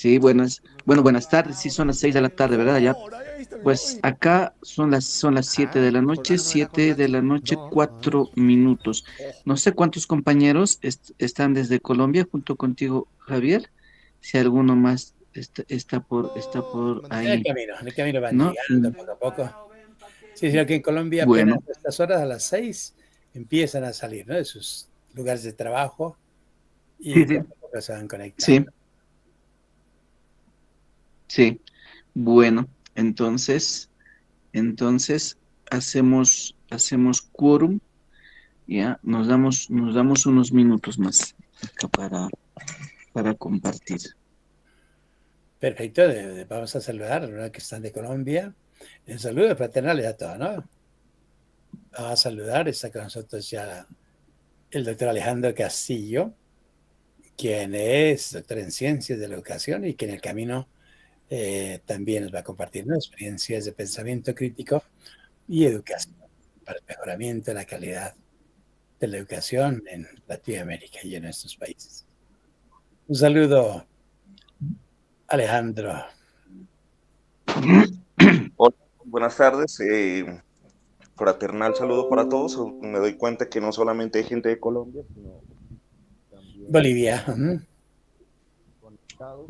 Sí, buenas tardes. Sí, son las 6 de la tarde, ¿verdad? Ya, pues acá son las 7 de la noche, 4 minutos. No sé cuántos compañeros están desde Colombia junto contigo, Javier. Si alguno más está por ahí, En el camino van ¿no? llegando poco a poco. Sí, sí, aquí en Colombia apenas Bueno, a estas horas, a las 6, empiezan a salir, ¿no? De sus lugares de trabajo sí, y sí, poco a poco se van conectando. sí, sí. Bueno, entonces hacemos quórum. Ya, nos damos unos minutos más acá para compartir. Perfecto, vamos a saludar a los que están de Colombia. En saludos fraternales a todos, ¿no? Vamos a saludar, está con nosotros ya el doctor Alejandro Castillo, quien es doctor en ciencias de la educación y que en el camino también nos va a compartir, ¿no?, experiencias de pensamiento crítico y educación para el mejoramiento de la calidad de la educación en Latinoamérica y en nuestros países. Un saludo, Alejandro. Hola, buenas tardes. Fraternal saludo para todos. Me doy cuenta que no solamente hay gente de Colombia, sino también Bolivia. conectados.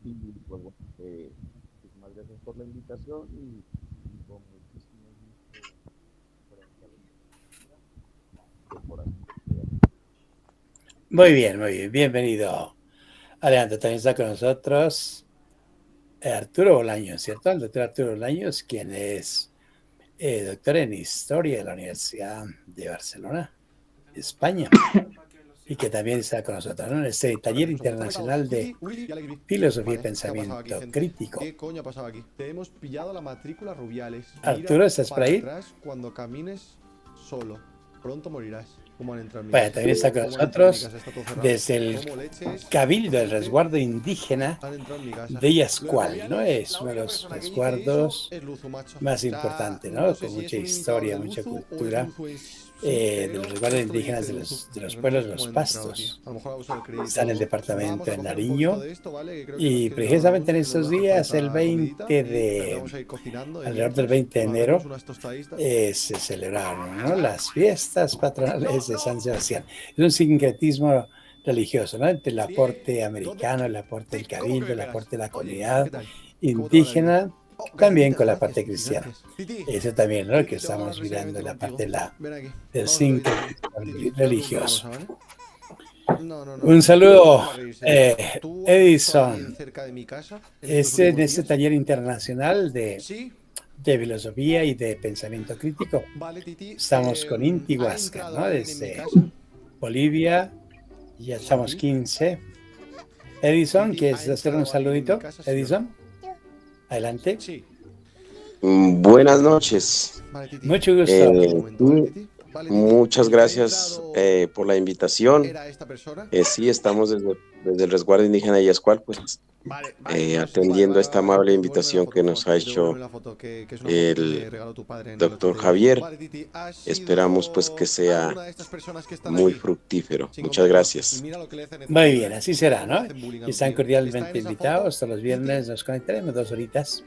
Y pues, bueno, muchísimas gracias por la invitación y con muchísimo gusto frente a los que por aquí. Muy bien, muy bien. Bienvenido, Alejandro. También está con nosotros Arturo Bolaños, ¿cierto? El doctor Arturo Bolaños, quien es doctor en Historia de la Universidad de Barcelona, España, y que también está con nosotros, ¿no?, en este taller internacional de filosofía y Vale, ¿qué ha pasado aquí, pensamiento gente? crítico. ¿Qué coño ha pasado aquí? Te hemos pillado la matrícula Rubiales. Mira Arturo, ¿estás por para ahí? atrás cuando camines solo. Pronto morirás. ¿Cómo han entrado en mi Bueno, casa? también está con ¿Cómo han entrado en mi nosotros casa? Está todo cerrado. desde el ¿Cómo leches, Cabildo del gente, Resguardo Indígena han entrado en mi casa? de Lo de Yascual, ¿no? Rubiales, Es la uno de única los persona que dice eso resguardos es Luzu, macho. más O sea, importantes, no ¿no? sé Con si mucha es un imitador historia, de mucha Luzu o es cultura, Luzu en sí, de los pero resguardos esto lo indígenas dice Luzu. de los Pero no pueblos sé de cómo los han entrado aquí. Pastos. A lo mejor ha usado el Está en el crédito. departamento Vamos a de coger un poquito Nariño de esto, ¿vale? Que creo que nos y quieren robar precisamente en algunos y nos estos va a hacer días, el falta comidita. 20 Y espérate, de, vamos a ir cocinando de alrededor del mientras. 20 de Nos hacemos enero, unas tostaditas. se celebraron, ¿no?, las fiestas patronales de San Sebastián. Es un sincretismo religioso, ¿no?, entre el aporte americano, el aporte del ¿Cómo que cabildo, el beberás? aporte de la Oye, ¿qué comunidad tal? ¿Cómo te va la vida? indígena, Oh, también galletitas, con la gracias, parte Titi, cristiana. gracias. Titi, Eso también, ¿no?, Titi, que tengo que hablar estamos mirando seriamente la contigo. parte Ven aquí, del vamos a ver qué dices tú. sincretismo Titi, te voy a preguntar una religioso. cosa, ¿vale? No, no, no, Un no. No es saludo, para reírse, de verdad. ¿Tú has visto a alguien Edison. cerca de mi casa en estos Es en últimos este días? taller internacional Sí. de filosofía y de pensamiento crítico. Vale, Titi. Estamos con Inti ¿Ha Huáscar, entrado ¿no?, alguien en mi desde casa? Bolivia, y ya estamos Sí. 15. Edison, Titi, ¿ha ¿quieres hacer un entrado alguien en mi saludito? casa, sí o no? Edison, adelante. Sí. Buenas noches. Vale, Titi. Mucho gusto. Espérate un momento, ¿vale, Sí, Titi? Vale, Titi. muchas ¿El que ha gracias entrado por la invitación. era esta persona? Sí, estamos desde el resguardo indígena de Yascual, pues Vale, vale, no sé. Vale, atendiendo vale, esta vale, vale. amable Devuélveme la invitación foto, que por nos favor. ha Devuélveme hecho la foto, que es una foto que me el regaló tu padre en el doctor 82. Javier. Vale, Titi, ¿has Esperamos pues que sido sea alguna de estas personas que están muy aquí? fructífero. Sin Muchas contacto. Y gracias. mira lo que le hacen Muy bullying, bien, ¿eh? así será, ¿Cómo le ¿no? hacen bullying a los Están tíos? ¿Está en cordialmente esa foto? invitados. Todos los Titi. viernes nos conectaremos 2 horitas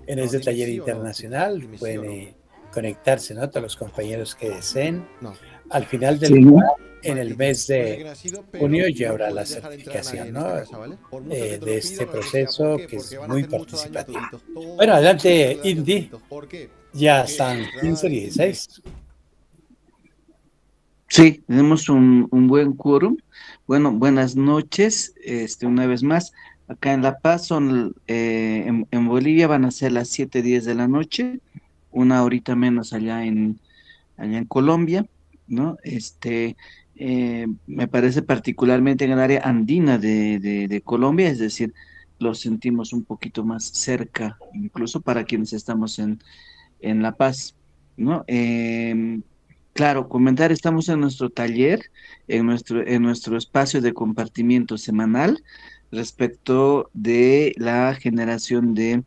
en No, este dime taller sí o no, Titi. internacional. Dime sí Pueden o no. conectarse, ¿no?, todos los compañeros que deseen. No. Al final del Sí, día, en Vale, el Titi. mes No sé de quién ha sido, junio, pero ya no habrá la puedes dejar entrar a nadie certificación, en ¿no?, esta casa, ¿vale? Por mucho que te de lo este pida o lo que sea. ¿Por proceso qué? que es Porque van a muy hacer mucho daño a participativo. todito. Todo Bueno, el mundo quiere adelante, hacerle daño a Indy. todito. ¿Por qué? Ya Porque están nos 15, regalan dinero. 16. sí, tenemos un buen quórum. Bueno, buenas noches, una vez más. Acá en La Paz en Bolivia van a ser las 7:10 de la noche, una horita menos allá en Colombia, ¿no? Me parece particularmente en el área andina de Colombia, es decir, lo sentimos un poquito más cerca, incluso para quienes estamos en La Paz, ¿no? Claro, comentar, estamos en nuestro taller, en nuestro espacio de compartimiento semanal respecto de la generación de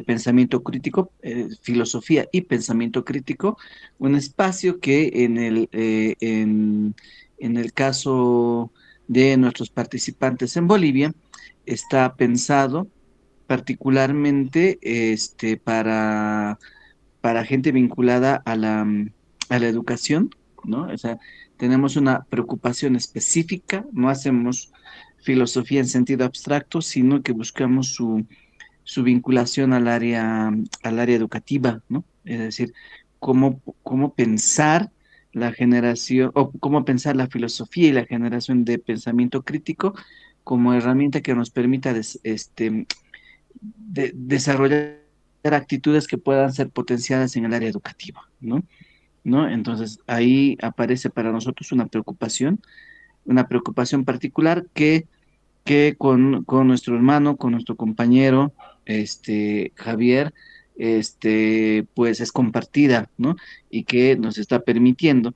pensamiento crítico, filosofía y pensamiento crítico, un espacio que en el caso de nuestros participantes en Bolivia está pensado particularmente para gente vinculada a la educación, ¿no? O sea, tenemos una preocupación específica, no hacemos filosofía en sentido abstracto, sino que buscamos su vinculación al área educativa, ¿no? Es decir, cómo pensar la generación, o cómo pensar la filosofía y la generación de pensamiento crítico como herramienta que nos permita desarrollar actitudes que puedan ser potenciadas en el área educativa, ¿no? ¿No? Entonces ahí aparece para nosotros una preocupación particular que con nuestro hermano, con nuestro compañero, Javier, pues es compartida, ¿no? Y que nos está permitiendo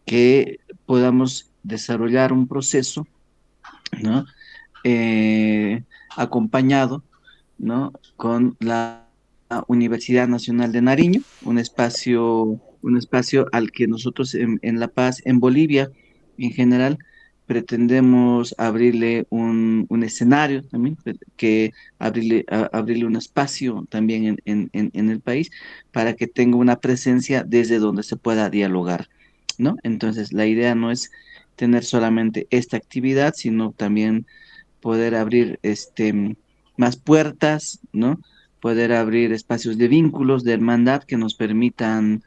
que podamos desarrollar un proceso, ¿no? Eh, acompañado, ¿no? Con la Universidad Nacional de Nariño, un espacio al que nosotros en La Paz, en Bolivia en general, pretendemos abrirle un escenario también, que abrirle un espacio también en el país para que tenga una presencia desde donde se pueda dialogar, ¿no? Entonces, la idea no es tener solamente esta actividad, sino también poder abrir más puertas, ¿no? Poder abrir espacios de vínculos, de hermandad que nos permitan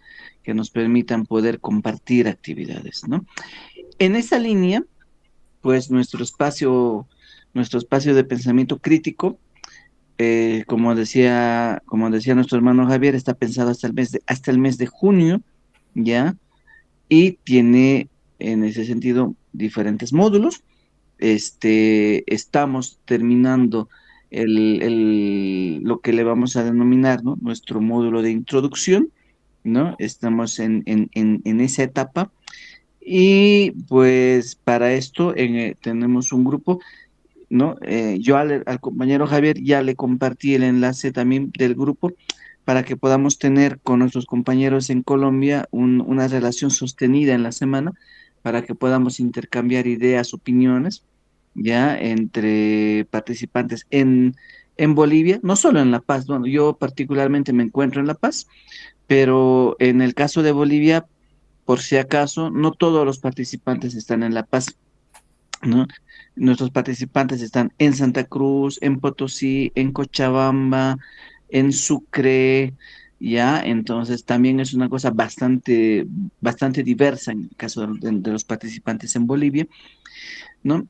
poder compartir actividades, ¿no? En esa línea, pues nuestro espacio de pensamiento crítico, como decía nuestro hermano Javier, está pensado hasta el mes de junio, ¿ya? Y tiene en ese sentido diferentes módulos. Estamos terminando lo que le vamos a denominar, ¿no? Nuestro módulo de introducción, ¿no? Estamos en esa etapa. Y pues para esto tenemos un grupo, ¿no? Yo al compañero Javier ya le compartí el enlace también del grupo para que podamos tener con nuestros compañeros en Colombia una relación sostenida en la semana, para que podamos intercambiar ideas, opiniones, ya entre participantes en Bolivia, no solo en La Paz. Bueno, yo particularmente me encuentro en La Paz, pero en el caso de Bolivia, por si acaso, no todos los participantes están en La Paz, ¿no? Nuestros participantes están en Santa Cruz, en Potosí, en Cochabamba, en Sucre, ya, entonces también es una cosa bastante diversa en el caso de los participantes en Bolivia, ¿no?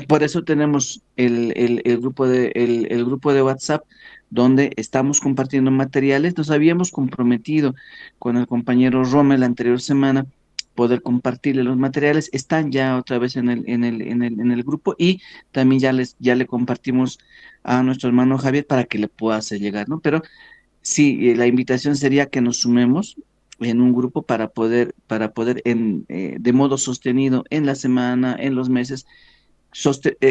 Por eso tenemos el grupo de WhatsApp donde estamos compartiendo materiales. Nos habíamos comprometido con el compañero Rommel la anterior semana poder compartirle los materiales. Están ya otra vez en el grupo, y también ya le compartimos a nuestro hermano Javier para que le pueda hacer llegar, ¿no? Pero sí, la invitación sería que nos sumemos en un grupo para poder de modo sostenido en la semana, en los meses,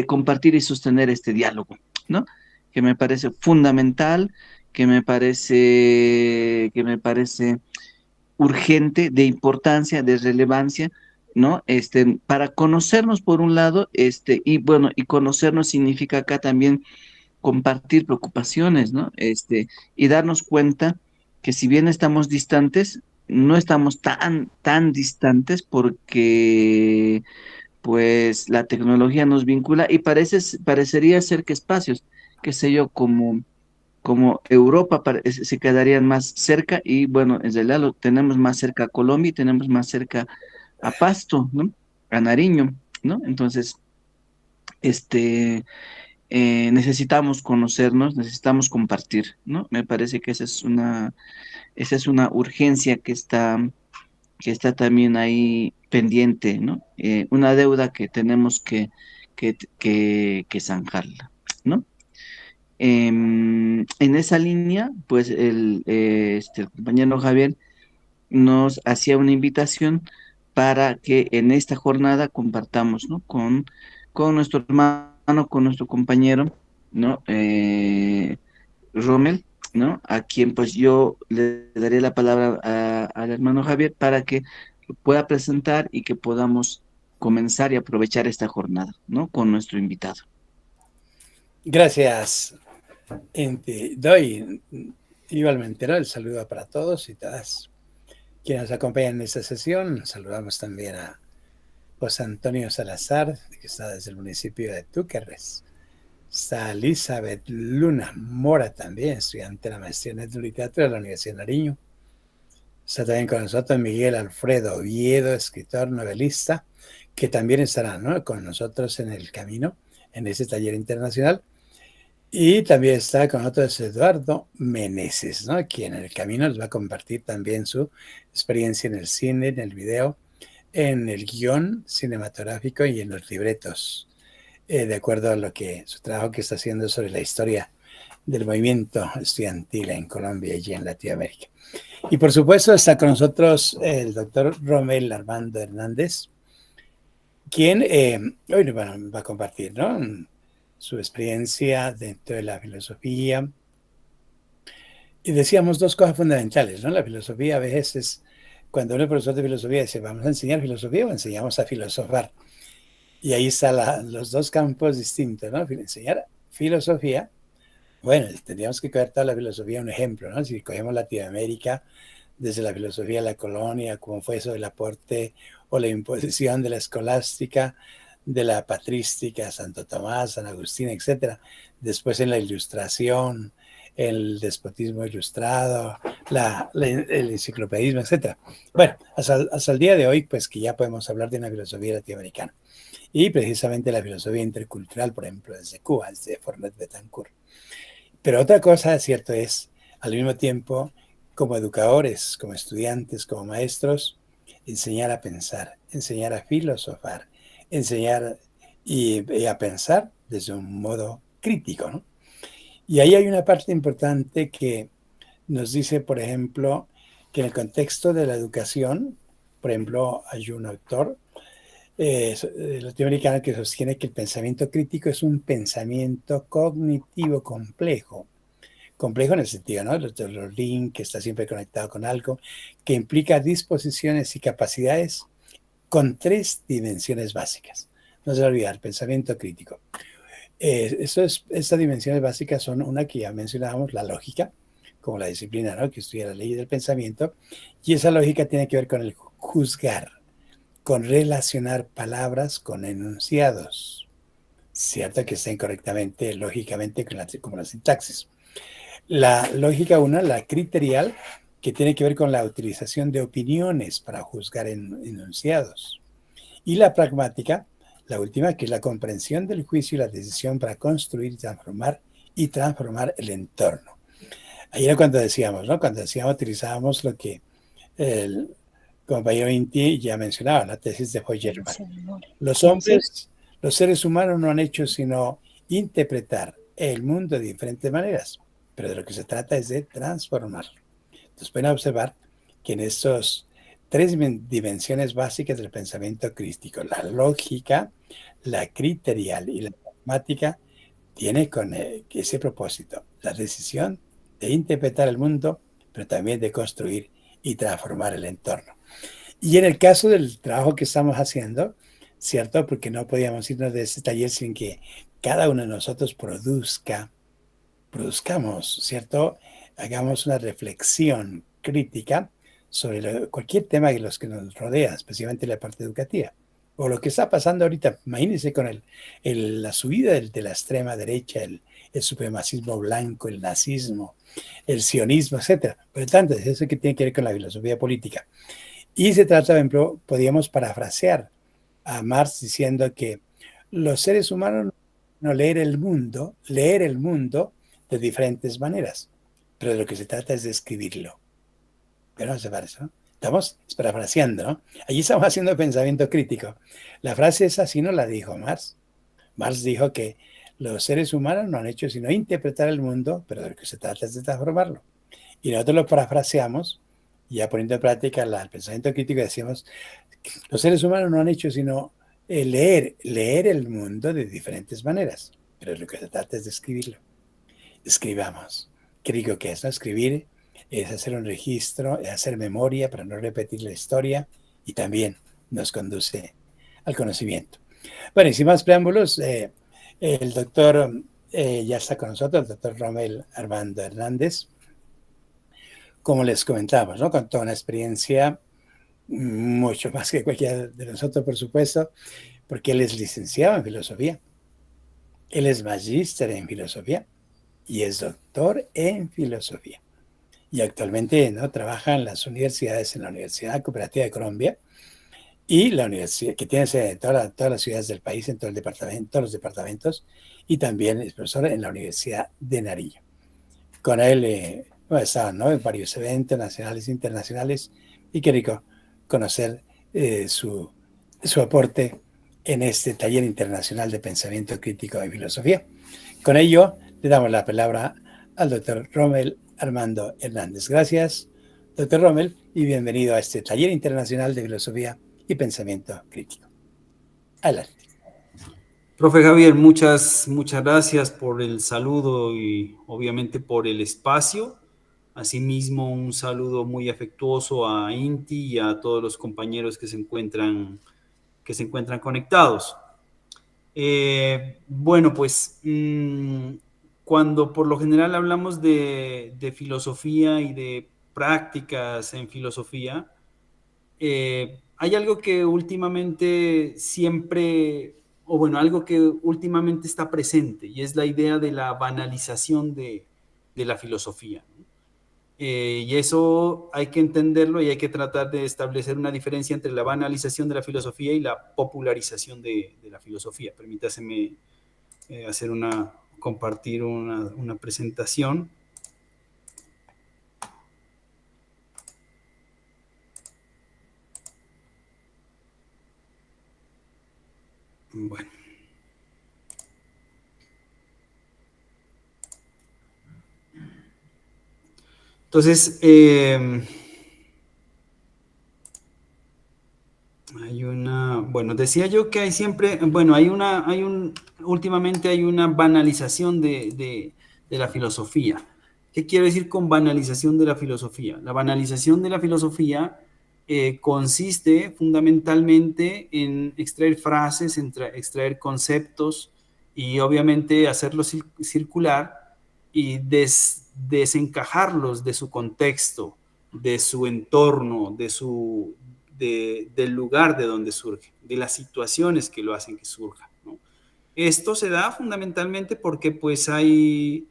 compartir y sostener este diálogo, ¿no? Que me parece fundamental, que me parece urgente, de importancia, de relevancia, ¿no? Para conocernos por un lado, y bueno, y conocernos significa acá también compartir preocupaciones, ¿no? Y darnos cuenta que si bien estamos distantes, no estamos tan distantes, porque pues la tecnología nos vincula y parecería ser que espacios, qué sé yo, como Europa se quedarían más cerca, y bueno, en realidad lo tenemos más cerca a Colombia y tenemos más cerca a Pasto, ¿no? A Nariño, ¿no? Entonces, necesitamos conocernos, necesitamos compartir, ¿no? Me parece que esa es una urgencia que está también ahí pendiente, ¿no? Una deuda que tenemos que zanjarla, ¿no? En esa línea, pues el compañero Javier nos hacía una invitación para que en esta jornada compartamos, ¿no? Con nuestro hermano, con nuestro compañero, ¿no? Rommel, ¿no? A quien pues yo le daré la palabra al hermano Javier para que lo pueda presentar y que podamos comenzar y aprovechar esta jornada, ¿no? Con nuestro invitado. Gracias. Doy igualmente, ¿no?, el saludo para todos y todas quienes nos acompañan en esta sesión. Saludamos también a José Antonio Salazar, que está desde el municipio de Túquerres. Está Elizabeth Luna Mora también, estudiante de la maestría en literatura de la Universidad de Nariño. Está también con nosotros Miguel Alfredo Oviedo, escritor, novelista, que también estará, ¿no?, con nosotros en el camino, en ese taller internacional. Y también está con nosotros Eduardo Meneses, ¿no?, quien en el camino nos va a compartir también su experiencia en el cine, en el video, en el guión cinematográfico y en los libretos, de acuerdo a lo que su trabajo que está haciendo sobre la historia del movimiento estudiantil en Colombia y en Latinoamérica. Y por supuesto está con nosotros el doctor Romel Armando Hernández, quien hoy nos va a compartir, ¿no?, su experiencia dentro de la filosofía. Y decíamos dos cosas fundamentales, ¿no? La filosofía a veces es, cuando uno es profesor de filosofía dice, ¿vamos a enseñar filosofía o enseñamos a filosofar? Y ahí están los dos campos distintos, ¿no? Enseñar filosofía, bueno, tendríamos que coger toda la filosofía un ejemplo, ¿no? Si cogemos Latinoamérica, desde la filosofía de la colonia, como fue eso del aporte o la imposición de la escolástica, de la patrística, Santo Tomás, San Agustín, etc. Después en la Ilustración, el despotismo ilustrado, el enciclopedismo, etc. Bueno, hasta el día de hoy, pues que ya podemos hablar de una filosofía latinoamericana. Y precisamente la filosofía intercultural, por ejemplo, desde Cuba, desde Fornet Betancourt. Pero otra cosa, cierto, es, al mismo tiempo, como educadores, como estudiantes, como maestros, enseñar a pensar, enseñar a filosofar, enseñar y a pensar desde un modo crítico, ¿no? Y ahí hay una parte importante que nos dice, por ejemplo, que en el contexto de la educación, por ejemplo, hay un autor latinoamericano que sostiene que el pensamiento crítico es un pensamiento cognitivo complejo. Complejo en el sentido, ¿no?, los links, que está siempre conectado con algo, que implica disposiciones y capacidades con 3 dimensiones básicas. No se olvide, el pensamiento crítico. Estas dimensiones básicas son una que ya mencionábamos, la lógica, como la disciplina, ¿no?, que estudia la ley del pensamiento, y esa lógica tiene que ver con el juzgar, con relacionar palabras con enunciados, cierto que estén correctamente, lógicamente, como la sintaxis. La lógica 1, la criterial, que tiene que ver con la utilización de opiniones para juzgar enunciados. Y la pragmática, la última, que es la comprensión del juicio y la decisión para construir y transformar el entorno. Ahí era cuando decíamos, ¿no?, utilizábamos lo que el compañero Inti ya mencionaba, la tesis de Feuerbach. Los hombres, los seres humanos no han hecho sino interpretar el mundo de diferentes maneras, pero de lo que se trata es de transformarlo. Entonces pueden observar que en estos 3 dimensiones básicas del pensamiento crítico, la lógica, la criterial y la pragmática, tiene con ese propósito, la decisión de interpretar el mundo, pero también de construir y transformar el entorno. Y en el caso del trabajo que estamos haciendo, ¿cierto?, porque no podíamos irnos de este taller sin que cada uno de nosotros produzcamos, ¿cierto?, hagamos una reflexión crítica sobre cualquier tema de los que nos rodea, especialmente la parte educativa. O lo que está pasando ahorita, imagínense con la subida de la extrema derecha, el supremacismo blanco, el nazismo, el sionismo, etc. Por lo tanto, es eso que tiene que ver con la filosofía política. Y se trata, por ejemplo, podríamos parafrasear a Marx diciendo que los seres humanos no leer el mundo de diferentes maneras, pero de lo que se trata es de escribirlo. Pero no se parece, ¿no? Estamos parafraseando, ¿no? Allí estamos haciendo pensamiento crítico. La frase esa sí no la dijo Marx. Marx dijo que los seres humanos no han hecho sino interpretar el mundo, pero de lo que se trata es de transformarlo. Y nosotros lo parafraseamos, ya poniendo en práctica el pensamiento crítico, decimos, los seres humanos no han hecho sino leer el mundo de diferentes maneras, pero lo que se trata es de escribirlo. Escribamos. ¿Qué digo que es? ¿No? Escribir es hacer un registro, es hacer memoria para no repetir la historia, y también nos conduce al conocimiento. Bueno, y sin más preámbulos, el doctor ya está con nosotros, el doctor Rommel Armando Hernández, como les comentamos, ¿no? Con toda una experiencia mucho más que cualquiera de nosotros, por supuesto, porque él es licenciado en filosofía, él es magíster en filosofía y es doctor en filosofía. Y actualmente, ¿no?, trabaja en las universidades, en la Universidad Cooperativa de Colombia y la universidad que tiene sede en todas las ciudades del país, en todo el departamento, todos los departamentos, y también es profesor en la Universidad de Nariño. Con él bueno, estaban, ¿no?, en varios eventos nacionales e internacionales, y qué rico conocer su aporte en este taller internacional de pensamiento crítico y filosofía. Con ello, le damos la palabra al doctor Rommel Armando Hernández. Gracias, doctor Rommel, y bienvenido a este taller internacional de filosofía y pensamiento crítico. Adelante. Profe Javier, muchas gracias por el saludo y obviamente por el espacio. Asimismo, un saludo muy afectuoso a Inti y a todos los compañeros que se encuentran conectados. Bueno, pues cuando por lo general hablamos de filosofía y de prácticas en filosofía, hay algo que últimamente siempre, o bueno, algo que últimamente está presente, y es la idea de la banalización de la filosofía, ¿no? Y eso hay que entenderlo y hay que tratar de establecer una diferencia entre la banalización de la filosofía y la popularización de la filosofía. Permítaseme compartir una presentación. Bueno. Entonces, decía yo que hay siempre, bueno, últimamente hay una banalización de la filosofía. ¿Qué quiero decir con banalización de la filosofía? La banalización de la filosofía consiste fundamentalmente en extraer frases, extraer conceptos y obviamente hacerlos circular y desencajarlos de su contexto, de su entorno, del lugar de donde surge, de las situaciones que lo hacen que surja, ¿no? Esto se da fundamentalmente porque pues hay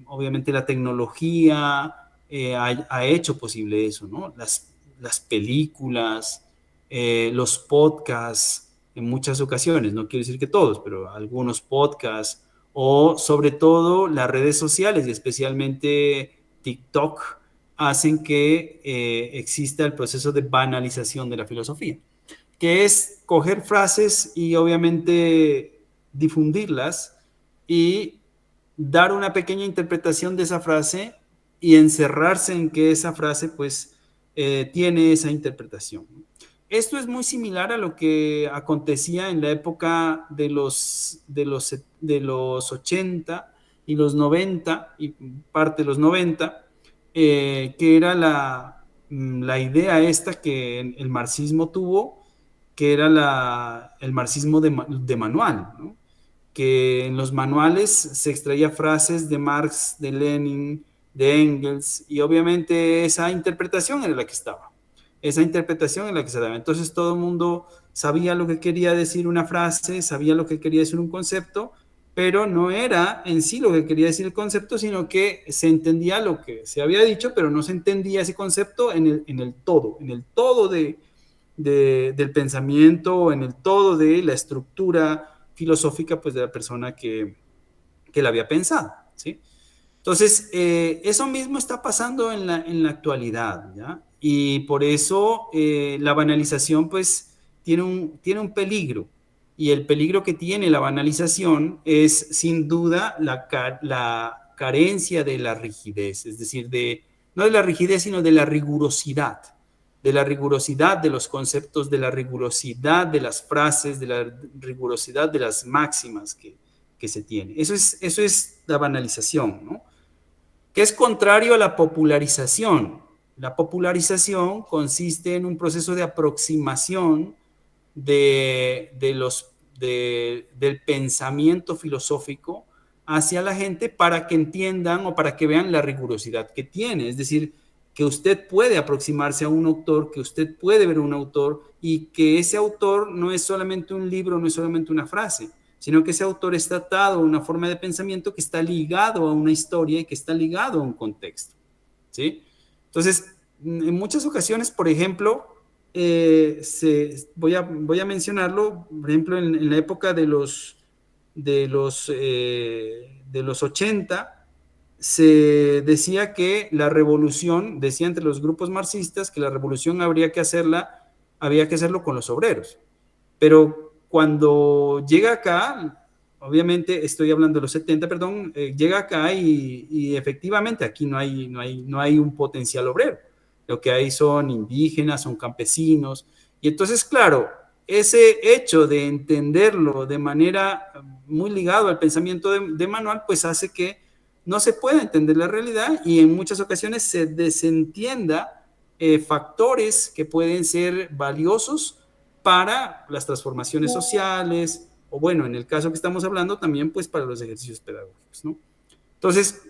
obviamente la tecnología ha hecho posible eso, ¿no? Las películas, los podcasts, en muchas ocasiones, no quiero decir que todos, pero algunos podcasts, o sobre todo las redes sociales y especialmente TikTok, hacen que exista el proceso de banalización de la filosofía, que es coger frases y obviamente difundirlas y dar una pequeña interpretación de esa frase y encerrarse en que esa frase pues tiene esa interpretación. Esto es muy similar a lo que acontecía en la época de los 80 y los 90 y parte de los 90, que era la idea esta que el marxismo tuvo, que era el marxismo de manual, ¿no? Que en los manuales se extraía frases de Marx, de Lenin, de Engels, y obviamente esa interpretación era la que estaba. Esa interpretación en la que se daba. Entonces todo el mundo sabía lo que quería decir una frase, sabía lo que quería decir un concepto, pero no era en sí lo que quería decir el concepto, sino que se entendía lo que se había dicho, pero no se entendía ese concepto en el todo del pensamiento, en el todo de la estructura filosófica pues, de la persona que la había pensado, ¿sí? Entonces, eso mismo está pasando en la actualidad, ¿ya? Y por eso la banalización, pues, tiene un peligro. Y el peligro que tiene la banalización es, sin duda, la carencia de la rigidez, es decir, no de la rigidez, sino de la rigurosidad de los conceptos, de la rigurosidad de las frases, de la rigurosidad de las máximas que se tiene. Eso es la banalización, ¿no? Que es contrario a la popularización. La popularización consiste en un proceso de aproximación del pensamiento filosófico hacia la gente para que entiendan o para que vean la rigurosidad que tiene. Es decir, que usted puede aproximarse a un autor, que usted puede ver un autor y que ese autor no es solamente un libro, no es solamente una frase, sino que ese autor está atado a una forma de pensamiento que está ligado a una historia y que está ligado a un contexto, ¿sí? Entonces, en muchas ocasiones, por ejemplo, voy a mencionarlo, por ejemplo, en la época de los 80, se decía que la revolución, decía entre los grupos marxistas, que la revolución había que hacerlo con los obreros. Pero cuando llega acá, obviamente estoy hablando de los 70, perdón, llega acá y efectivamente aquí no hay un potencial obrero. Lo que hay son indígenas, son campesinos. Y entonces, claro, ese hecho de entenderlo de manera muy ligado al pensamiento de Manuel, pues hace que no se pueda entender la realidad y en muchas ocasiones se desentienda factores que pueden ser valiosos para las transformaciones sociales, o bueno, en el caso que estamos hablando, también pues para los ejercicios pedagógicos, ¿no? Entonces,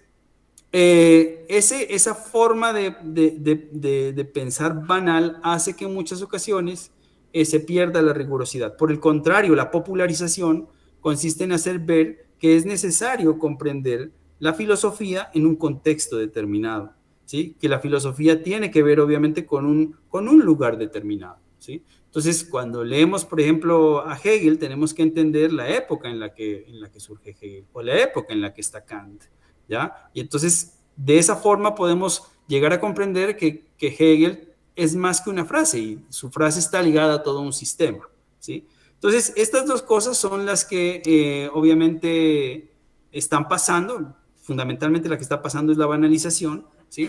esa forma de pensar banal hace que en muchas ocasiones se pierda la rigurosidad. Por el contrario, la popularización consiste en hacer ver que es necesario comprender la filosofía en un contexto determinado, ¿sí? Que la filosofía tiene que ver obviamente con un lugar determinado, ¿sí? Entonces, cuando leemos, por ejemplo, a Hegel, tenemos que entender la época en la que surge Hegel, o la época en la que está Kant, ¿ya? Y entonces, de esa forma podemos llegar a comprender que Hegel es más que una frase, y su frase está ligada a todo un sistema, ¿sí? Entonces, estas dos cosas son las que obviamente están pasando. Fundamentalmente la que está pasando es la banalización, ¿sí?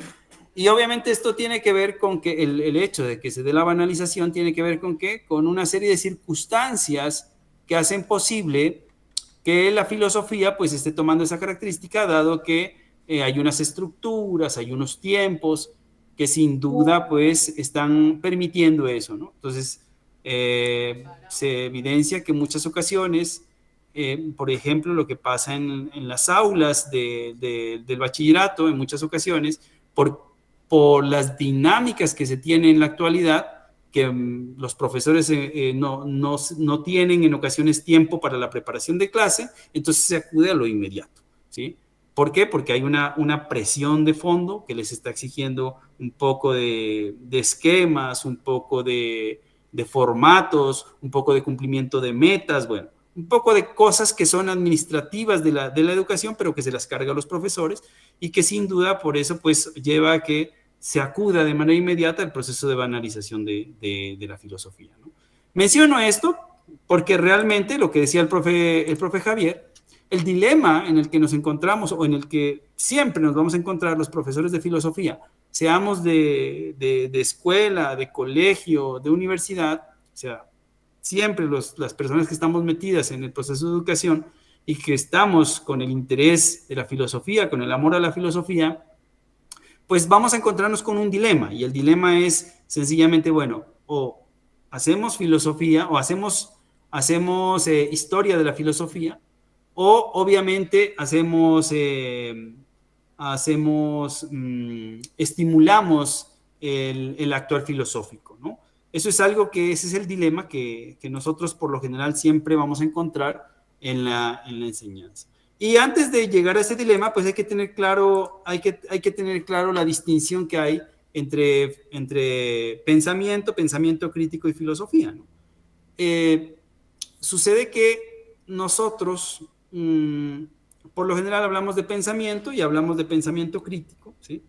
Y obviamente esto tiene que ver con que el hecho de que se dé la banalización tiene que ver con ¿qué? Con una serie de circunstancias que hacen posible que la filosofía pues esté tomando esa característica, dado que hay unas estructuras, hay unos tiempos que sin duda pues están permitiendo eso, ¿no? Entonces, se evidencia que en muchas ocasiones, por ejemplo, lo que pasa en las aulas del bachillerato, en muchas ocasiones, por las dinámicas que se tienen en la actualidad, que los profesores no tienen en ocasiones tiempo para la preparación de clase, entonces se acude a lo inmediato, ¿sí? ¿Por qué? Porque hay una presión de fondo que les está exigiendo un poco de esquemas, un poco de formatos, un poco de cumplimiento de metas, bueno, un poco de cosas que son administrativas de la educación, pero que se las carga a los profesores y que sin duda por eso pues lleva a que se acuda de manera inmediata al proceso de banalización de la filosofía, ¿no? Menciono esto porque realmente lo que decía el profe Javier, el dilema en el que nos encontramos o en el que siempre nos vamos a encontrar los profesores de filosofía, seamos de escuela, de colegio, de universidad, o sea, siempre las personas que estamos metidas en el proceso de educación y que estamos con el interés de la filosofía, con el amor a la filosofía, pues vamos a encontrarnos con un dilema, y el dilema es sencillamente, bueno, o hacemos filosofía, o hacemos historia de la filosofía, o obviamente estimulamos el actuar filosófico, ¿no? Eso es algo ese es el dilema que nosotros por lo general siempre vamos a encontrar en la enseñanza. Y antes de llegar a ese dilema, pues hay que tener claro la distinción que hay entre pensamiento crítico y filosofía, ¿no? Sucede que nosotros, por lo general, hablamos de pensamiento y hablamos de pensamiento crítico, ¿sí?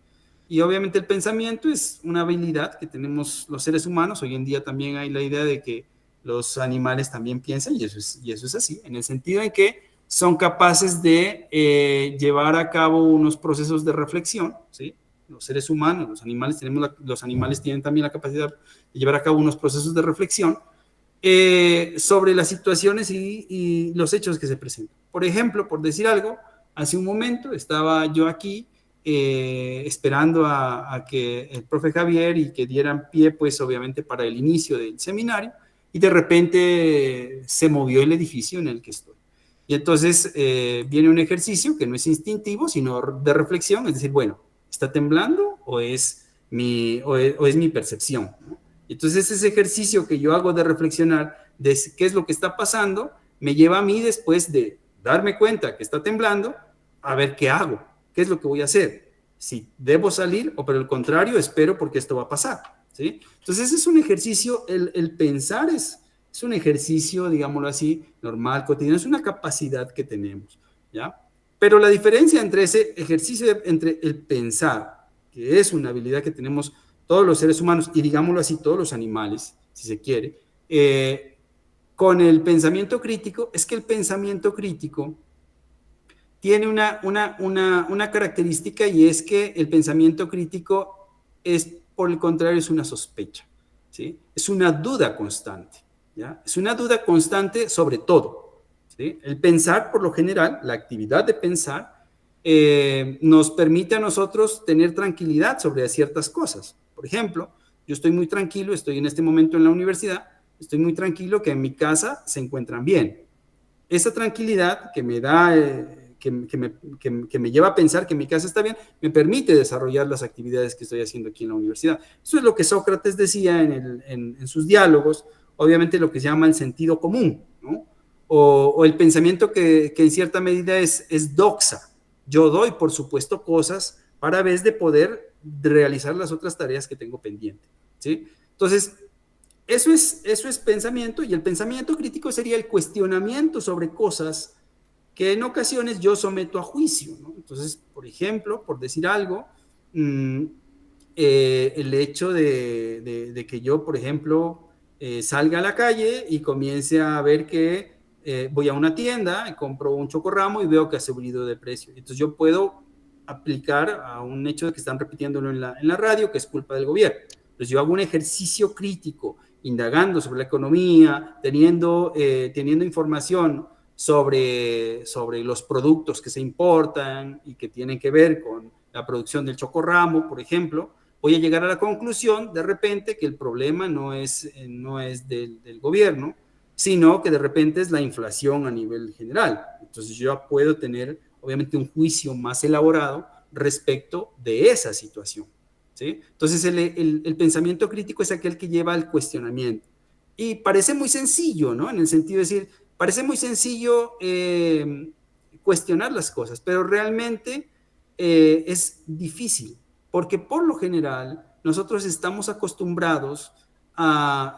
Y obviamente el pensamiento es una habilidad que tenemos los seres humanos. Hoy en día también hay la idea de que los animales también piensan, y eso es así, en el sentido en que son capaces de llevar a cabo unos procesos de reflexión, ¿sí? Los seres humanos, los animales tienen también la capacidad de llevar a cabo unos procesos de reflexión sobre las situaciones y los hechos que se presentan. Por ejemplo, por decir algo, hace un momento estaba yo aquí esperando a que el profe Javier y que dieran pie, pues obviamente para el inicio del seminario, y de repente se movió el edificio en el que estoy. Y entonces viene un ejercicio que no es instintivo, sino de reflexión, es decir, bueno, ¿está temblando o es mi percepción? ¿No? Y entonces ese ejercicio que yo hago de reflexionar de qué es lo que está pasando, me lleva a mí después de darme cuenta que está temblando, a ver qué hago, qué es lo que voy a hacer, si debo salir o por el contrario espero porque esto va a pasar, ¿sí? Entonces es un ejercicio, el pensar es un ejercicio, digámoslo así, normal, cotidiano, es una capacidad que tenemos, ¿ya? Pero la diferencia entre ese ejercicio, entre el pensar, que es una habilidad que tenemos todos los seres humanos y digámoslo así, todos los animales, si se quiere, con el pensamiento crítico, es que el pensamiento crítico tiene una característica y es que el pensamiento crítico es, por el contrario, es una sospecha, ¿sí? Es una duda constante, ¿ya? Es una duda constante sobre todo, ¿sí? El pensar, por lo general, la actividad de pensar, nos permite a nosotros tener tranquilidad sobre ciertas cosas. Por ejemplo, yo estoy muy tranquilo, estoy en este momento en la universidad, estoy muy tranquilo que en mi casa se encuentran bien. Esa tranquilidad que me da, que me lleva a pensar que mi casa está bien, me permite desarrollar las actividades que estoy haciendo aquí en la universidad. Eso es lo que Sócrates decía en sus diálogos, obviamente lo que se llama el sentido común, ¿no? O el pensamiento que en cierta medida es doxa. Yo doy, por supuesto, cosas para vez de poder realizar las otras tareas que tengo pendiente, ¿sí? Entonces, eso es pensamiento, y el pensamiento crítico sería el cuestionamiento sobre cosas que en ocasiones yo someto a juicio, ¿no? Entonces, por ejemplo, por decir algo, el hecho de que yo, por ejemplo, salga a la calle y comience a ver que voy a una tienda y compro un chocorramo y veo que ha subido de precio. Entonces yo puedo aplicar a un hecho de que están repitiéndolo en la radio, que es culpa del gobierno. Entonces yo hago un ejercicio crítico, indagando sobre la economía, teniendo información sobre los productos que se importan y que tienen que ver con la producción del chocorramo, por ejemplo, voy a llegar a la conclusión de repente que el problema no es del gobierno, sino que de repente es la inflación a nivel general. Entonces yo puedo tener obviamente un juicio más elaborado respecto de esa situación, ¿sí? Entonces el pensamiento crítico es aquel que lleva al cuestionamiento. Y parece muy sencillo, ¿no? En el sentido de decir, parece muy sencillo cuestionar las cosas, pero realmente es difícil, porque por lo general nosotros estamos acostumbrados a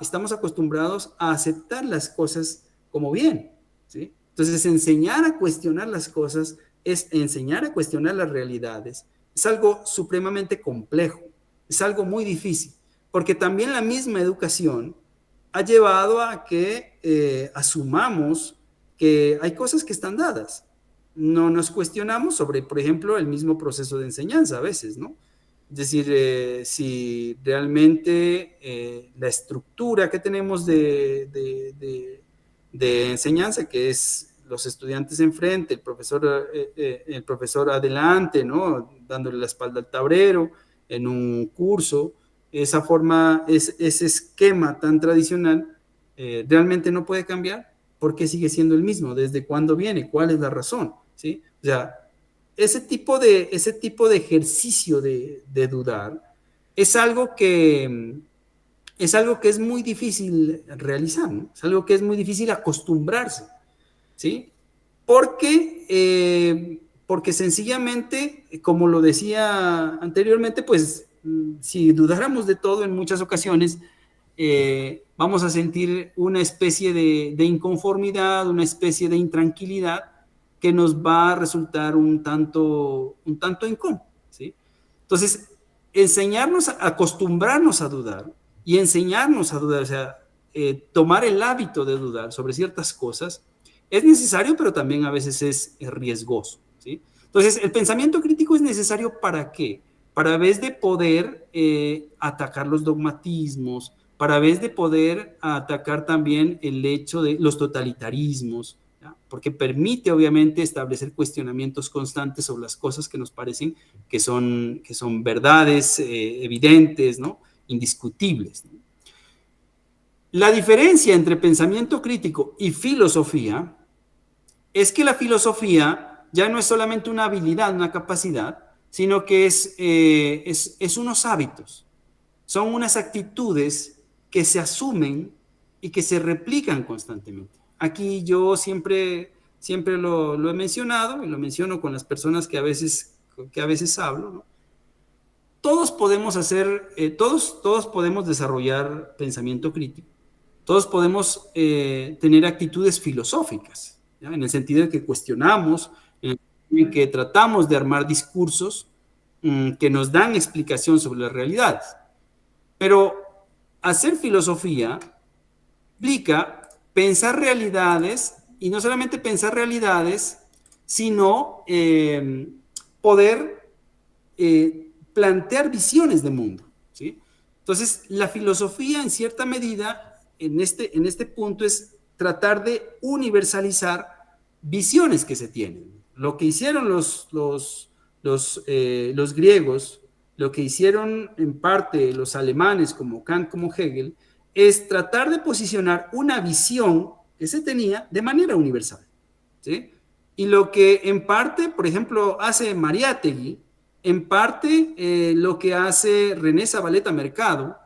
aceptar las cosas como bien, ¿sí? Entonces, enseñar a cuestionar las cosas es enseñar a cuestionar las realidades. Es algo supremamente complejo, es algo muy difícil, porque también la misma educación ha llevado a que asumamos que hay cosas que están dadas. No nos cuestionamos sobre, por ejemplo, el mismo proceso de enseñanza a veces, ¿no? Es decir, si realmente la estructura que tenemos de enseñanza, que es los estudiantes enfrente, el profesor adelante, ¿no? Dándole la espalda al tablero en un curso, esa forma, ese esquema tan tradicional, realmente no puede cambiar porque sigue siendo el mismo. ¿Desde cuándo viene? ¿Cuál es la razón? ¿Sí? O sea, ese tipo de ejercicio de dudar es algo que es muy difícil realizar, ¿no? Es algo que es muy difícil acostumbrarse, ¿sí? Porque sencillamente, como lo decía anteriormente, pues si dudáramos de todo en muchas ocasiones, vamos a sentir una especie de inconformidad, una especie de intranquilidad que nos va a resultar un tanto incómodo, ¿sí? Entonces, acostumbrarnos a dudar y enseñarnos a dudar, o sea, tomar el hábito de dudar sobre ciertas cosas, es necesario, pero también a veces es riesgoso, ¿sí? Entonces, el pensamiento crítico es necesario ¿para qué? Para vez de poder atacar los dogmatismos, para vez de poder atacar también el hecho de los totalitarismos, ¿ya? Porque permite obviamente establecer cuestionamientos constantes sobre las cosas que nos parecen que son verdades evidentes, ¿no? Indiscutibles, ¿no? La diferencia entre pensamiento crítico y filosofía es que la filosofía ya no es solamente una habilidad, una capacidad, sino que es unos hábitos, son unas actitudes que se asumen y que se replican constantemente. Aquí yo siempre lo he mencionado y lo menciono con las personas que a veces hablo, ¿no? Todos podemos todos podemos desarrollar pensamiento crítico, todos podemos tener actitudes filosóficas, ¿ya? En el sentido de que cuestionamos, en que tratamos de armar discursos que nos dan explicación sobre las realidades. Pero hacer filosofía implica pensar realidades, y no solamente pensar realidades, sino poder plantear visiones de mundo, ¿sí? Entonces, la filosofía, en cierta medida, en este punto, es tratar de universalizar visiones que se tienen. Lo que hicieron los griegos, lo que hicieron en parte los alemanes, como Kant, como Hegel, es tratar de posicionar una visión que se tenía de manera universal, ¿sí? Y lo que en parte, por ejemplo, hace Mariátegui, en parte lo que hace René Zabaleta Mercado,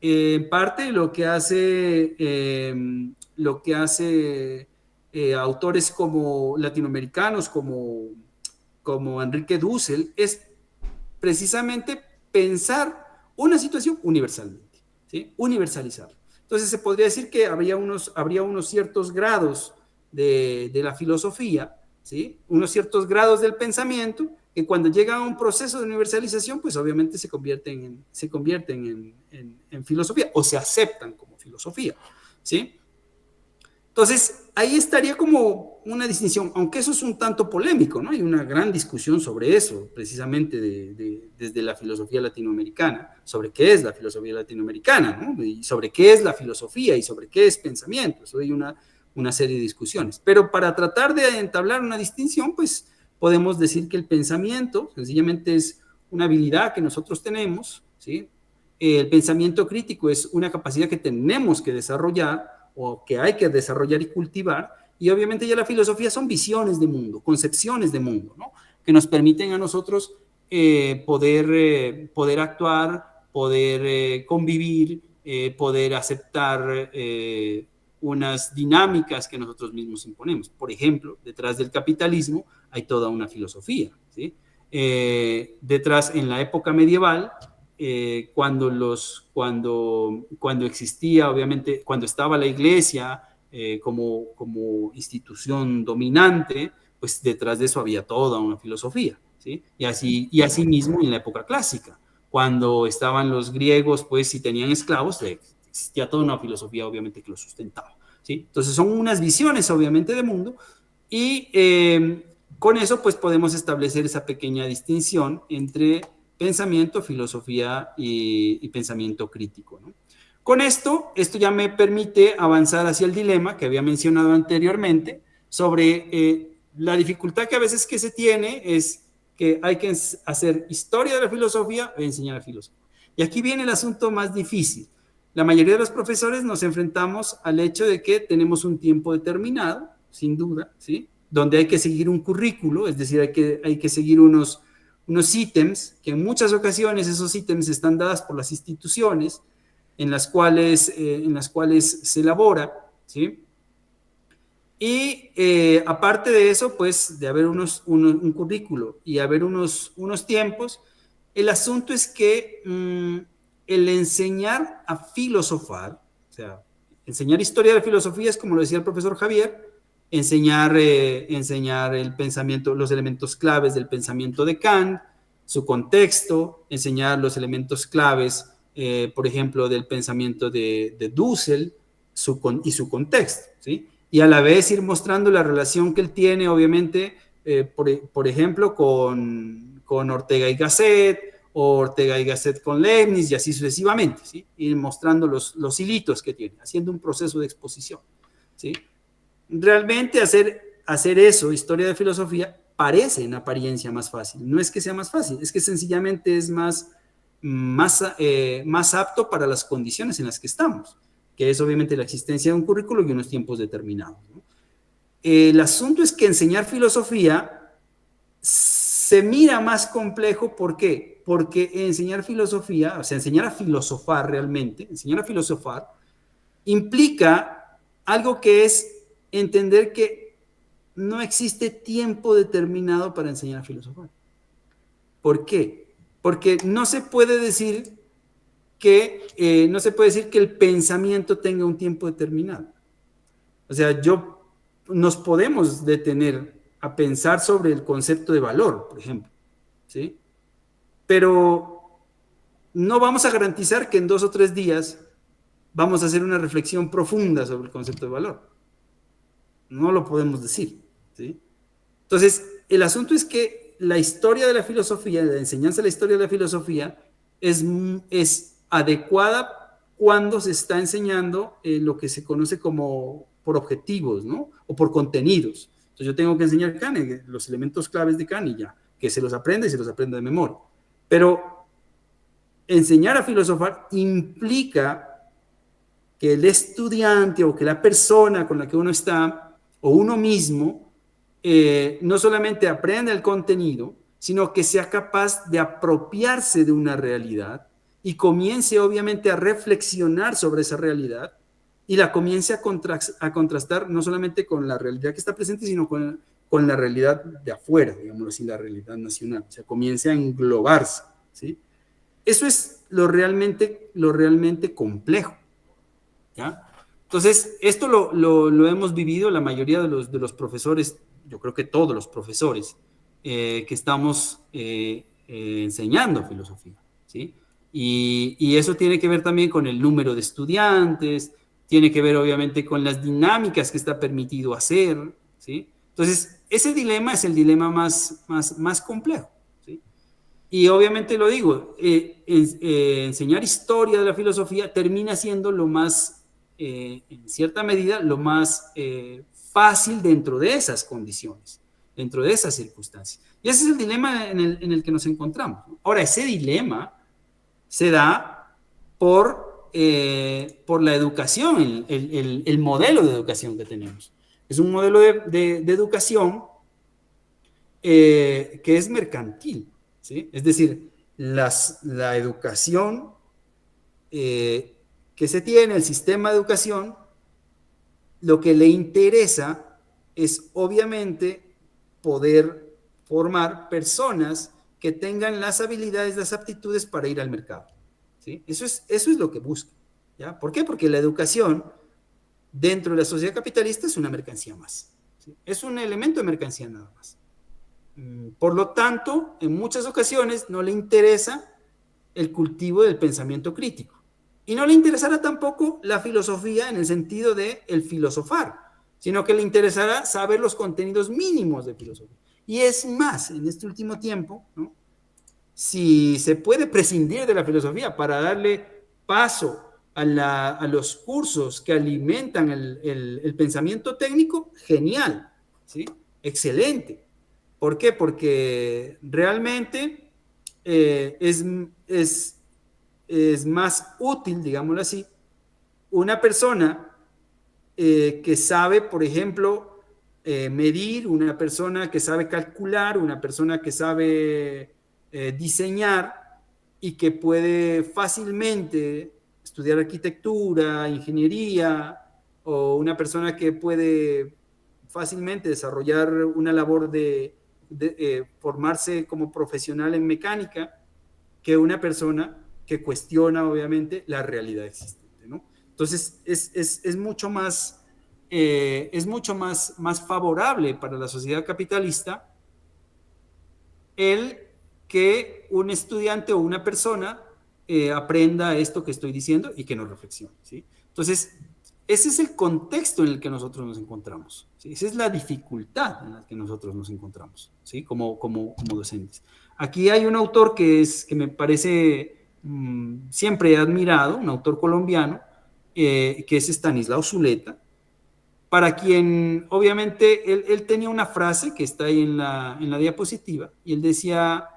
en parte lo que hace autores como latinoamericanos como Enrique Dussel, es precisamente pensar una situación universalmente, ¿sí? Universalizarla. Entonces se podría decir que habría unos ciertos grados de la filosofía, ¿sí? Unos ciertos grados del pensamiento que cuando llega a un proceso de universalización, pues obviamente se convierten en filosofía o se aceptan como filosofía, ¿sí? Entonces, ahí estaría como una distinción, aunque eso es un tanto polémico, ¿no? Hay una gran discusión sobre eso, precisamente desde la filosofía latinoamericana, sobre qué es la filosofía latinoamericana, ¿no? Y sobre qué es la filosofía y sobre qué es pensamiento. Eso hay una serie de discusiones. Pero para tratar de entablar una distinción, pues podemos decir que el pensamiento sencillamente es una habilidad que nosotros tenemos, ¿sí? El pensamiento crítico es una capacidad que tenemos que desarrollar o que hay que desarrollar y cultivar, y obviamente ya la filosofía son visiones de mundo, concepciones de mundo, ¿no? Que nos permiten a nosotros poder actuar, poder convivir, poder aceptar unas dinámicas que nosotros mismos imponemos. Por ejemplo, detrás del capitalismo hay toda una filosofía, ¿sí? Detrás, en la época medieval, cuando existía, obviamente, cuando estaba la iglesia como institución dominante, pues detrás de eso había toda una filosofía, ¿sí? Y así mismo en la época clásica, cuando estaban los griegos, pues si tenían esclavos, existía toda una filosofía, obviamente, que los sustentaba, ¿sí? Entonces son unas visiones, obviamente, de mundo, y con eso, pues podemos establecer esa pequeña distinción entre pensamiento, filosofía y pensamiento crítico, ¿no? Con esto ya me permite avanzar hacia el dilema que había mencionado anteriormente sobre la dificultad que a veces que se tiene es que hay que hacer historia de la filosofía o enseñar filosofía. Y aquí viene el asunto más difícil. La mayoría de los profesores nos enfrentamos al hecho de que tenemos un tiempo determinado, sin duda, ¿sí? Donde hay que seguir un currículo, es decir, hay que seguir unos ítems, que en muchas ocasiones esos ítems están dadas por las instituciones en las cuales se elabora, ¿sí? Y aparte de eso, pues de haber un currículo y haber unos tiempos, el asunto es que el enseñar a filosofar, o sea, enseñar historia de la filosofía es, como lo decía el profesor Javier, enseñar el pensamiento, los elementos claves del pensamiento de Kant, su contexto, enseñar los elementos claves, por ejemplo, del pensamiento de Dussel y su contexto, ¿sí? Y a la vez ir mostrando la relación que él tiene, obviamente, por ejemplo, con Ortega y Gasset, o Ortega y Gasset con Leibniz, y así sucesivamente, ¿sí? Ir mostrando los hilitos que tiene, haciendo un proceso de exposición, ¿sí? Realmente hacer eso, historia de filosofía, parece en apariencia más fácil. No es que sea más fácil, es que sencillamente es más apto para las condiciones en las que estamos. que es obviamente la existencia de un currículo y unos tiempos determinados, ¿no? El asunto es que enseñar filosofía se mira más complejo. ¿Por qué? Porque enseñar filosofía, o sea, enseñar a filosofar realmente, enseñar a filosofar, implica algo que es entender que no existe tiempo determinado para enseñar a filosofar. ¿Por qué? Porque no se puede decir que el pensamiento tenga un tiempo determinado. O sea, nos podemos detener a pensar sobre el concepto de valor, por ejemplo, ¿sí? Pero no vamos a garantizar que en 2 o 3 días vamos a hacer una reflexión profunda sobre el concepto de valor. No lo podemos decir, ¿sí? Entonces, el asunto es que la historia de la filosofía, la enseñanza de la historia de la filosofía, es adecuada cuando se está enseñando lo que se conoce como por objetivos, ¿no? O por contenidos. Entonces, yo tengo que enseñar Kant, los elementos claves de Kant y ya, que se los aprenda y se los aprenda de memoria. Pero enseñar a filosofar implica que el estudiante o que la persona con la que uno está, o uno mismo, no solamente aprenda el contenido, sino que sea capaz de apropiarse de una realidad y comience obviamente a reflexionar sobre esa realidad y la comience a contrastar no solamente con la realidad que está presente, sino con la realidad de afuera, digámoslo así, la realidad nacional. O sea, comience a englobarse, ¿sí? Eso es lo realmente complejo, ¿ya? Entonces, esto lo hemos vivido la mayoría de los profesores, yo creo que todos los profesores que estamos enseñando filosofía, ¿sí? Y eso tiene que ver también con el número de estudiantes, tiene que ver obviamente con las dinámicas que está permitido hacer, ¿sí? Entonces, ese dilema es el dilema más complejo, ¿sí? Y obviamente lo digo, enseñar historia de la filosofía termina siendo lo más, en cierta medida, lo más fácil dentro de esas condiciones, dentro de esas circunstancias. Y ese es el dilema en el que nos encontramos. Ahora, ese dilema se da por la educación, el modelo de educación que tenemos. Es un modelo de educación que es mercantil, ¿sí? Es decir, la educación que se tiene, el sistema de educación, lo que le interesa es obviamente poder formar personas que tengan las habilidades, las aptitudes para ir al mercado, ¿sí? Eso es lo que busca, ¿ya? ¿Por qué? Porque la educación dentro de la sociedad capitalista es una mercancía más, ¿sí? Es un elemento de mercancía nada más. Por lo tanto, en muchas ocasiones no le interesa el cultivo del pensamiento crítico. Y no le interesará tampoco la filosofía en el sentido de el filosofar, sino que le interesará saber los contenidos mínimos de filosofía. Y es más, en este último tiempo, ¿no?, si se puede prescindir de la filosofía para darle paso a los cursos que alimentan el pensamiento técnico, genial, ¿sí? Excelente. ¿Por qué? Porque realmente es más útil, digámoslo así, una persona que sabe, por ejemplo, medir, una persona que sabe calcular, una persona que sabe diseñar y que puede fácilmente estudiar arquitectura, ingeniería, o una persona que puede fácilmente desarrollar una labor de formarse como profesional en mecánica, que una persona que cuestiona obviamente la realidad existente, ¿no? Entonces es mucho más favorable para la sociedad capitalista el que un estudiante o una persona aprenda esto que estoy diciendo y que no reflexione, ¿sí? Entonces, ese es el contexto en el que nosotros nos encontramos, ¿sí? Esa es la dificultad en la que nosotros nos encontramos, ¿sí? Como docentes. Aquí hay un autor que me parece siempre he admirado, un autor colombiano, que es Estanislao Zuleta, para quien obviamente él tenía una frase que está ahí en la diapositiva, y él decía,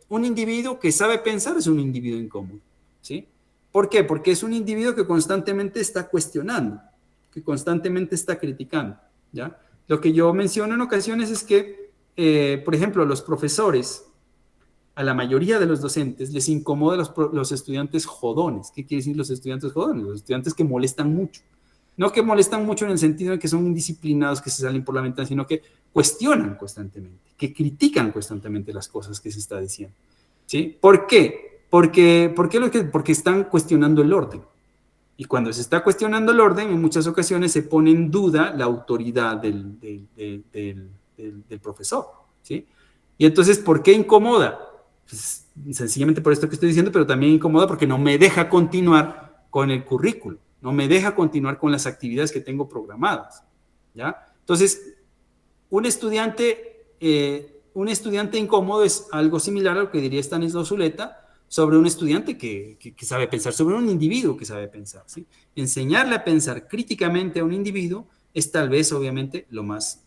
un individuo que sabe pensar es un individuo incómodo, ¿sí? ¿Por qué? Porque es un individuo que constantemente está cuestionando, que constantemente está criticando, ¿ya? Lo que yo menciono en ocasiones es que, por ejemplo, los profesores, a la mayoría de los docentes les incomoda los estudiantes jodones. ¿Qué quiere decir los estudiantes jodones? Los estudiantes que molestan mucho. No que molestan mucho en el sentido de que son indisciplinados, que se salen por la ventana, sino que cuestionan constantemente, que critican constantemente las cosas que se está diciendo, ¿sí? ¿Por qué? Porque están cuestionando el orden. Y cuando se está cuestionando el orden, en muchas ocasiones se pone en duda la autoridad del profesor, ¿sí? Y entonces, ¿por qué incomoda? Pues, sencillamente por esto que estoy diciendo, pero también incomoda porque no me deja continuar con el currículo, no me deja continuar con las actividades que tengo programadas, ¿ya? Entonces, un estudiante incómodo es algo similar a lo que diría Stanislaw Zuleta sobre un estudiante que sabe pensar, sobre un individuo que sabe pensar, ¿sí? Enseñarle a pensar críticamente a un individuo es tal vez, obviamente, lo más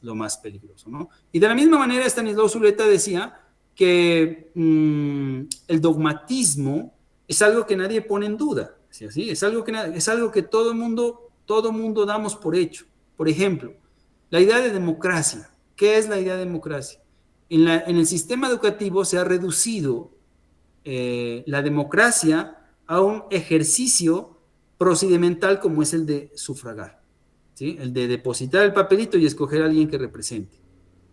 peligroso, ¿no? Y de la misma manera, Stanislaw Zuleta decía que el dogmatismo es algo que nadie pone en duda, ¿sí? Es algo que todo mundo damos por hecho. Por ejemplo, la idea de democracia. ¿Qué es la idea de democracia? En el sistema educativo se ha reducido la democracia a un ejercicio procedimental como es el de sufragar, ¿sí? El de depositar el papelito y escoger a alguien que represente.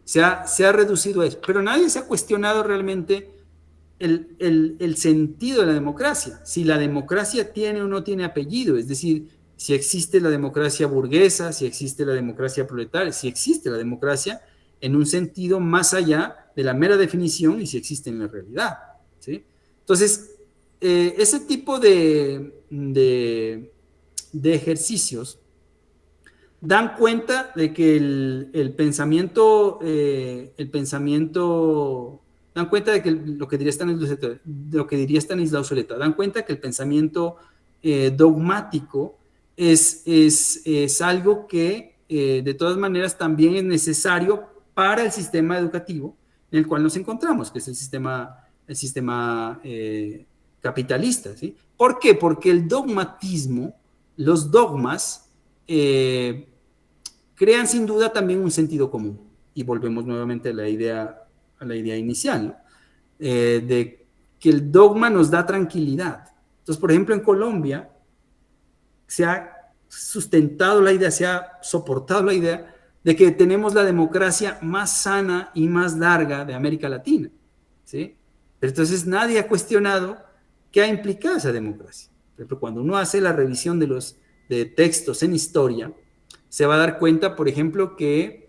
Se ha reducido a eso, pero nadie se ha cuestionado realmente el sentido de la democracia, si la democracia tiene o no tiene apellido, es decir, si existe la democracia burguesa, si existe la democracia proletaria, si existe la democracia en un sentido más allá de la mera definición y si existe en la realidad, ¿sí? Entonces, ese tipo de ejercicios dan cuenta de que el pensamiento, dan cuenta de que lo que diría Stanislaw Zuleta, dan cuenta que el pensamiento dogmático es algo que de todas maneras también es necesario para el sistema educativo en el cual nos encontramos, que es el sistema capitalista, ¿sí? ¿Por qué? Porque el dogmatismo, los dogmas, crean sin duda también un sentido común. Y volvemos nuevamente a la idea inicial, ¿no? De que el dogma nos da tranquilidad. Entonces, por ejemplo, en Colombia se ha sustentado la idea, se ha soportado la idea de que tenemos la democracia más sana y más larga de América Latina, ¿sí? Pero entonces nadie ha cuestionado qué ha implicado esa democracia. Por ejemplo, cuando uno hace la revisión de textos en historia, se va a dar cuenta, por ejemplo, que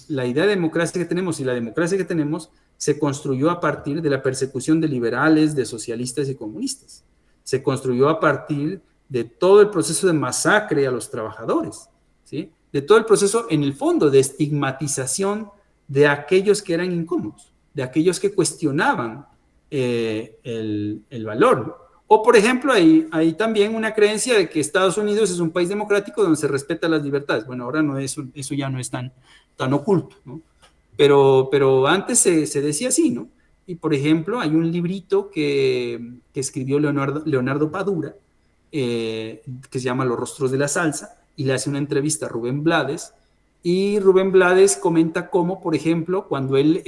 la idea de democracia que tenemos y la democracia que tenemos se construyó a partir de la persecución de liberales, de socialistas y comunistas. Se construyó a partir de todo el proceso de masacre a los trabajadores, ¿sí? De todo el proceso, en el fondo, de estigmatización de aquellos que eran incómodos, de aquellos que cuestionaban el valor, ¿no? O, por ejemplo, hay también una creencia de que Estados Unidos es un país democrático donde se respetan las libertades. Bueno, ahora no eso ya no es tan oculto, ¿no? Pero antes se decía así, ¿no? Y, por ejemplo, hay un librito que escribió Leonardo Padura, que se llama Los rostros de la salsa, y le hace una entrevista a Rubén Blades, y Rubén Blades comenta cómo, por ejemplo, cuando él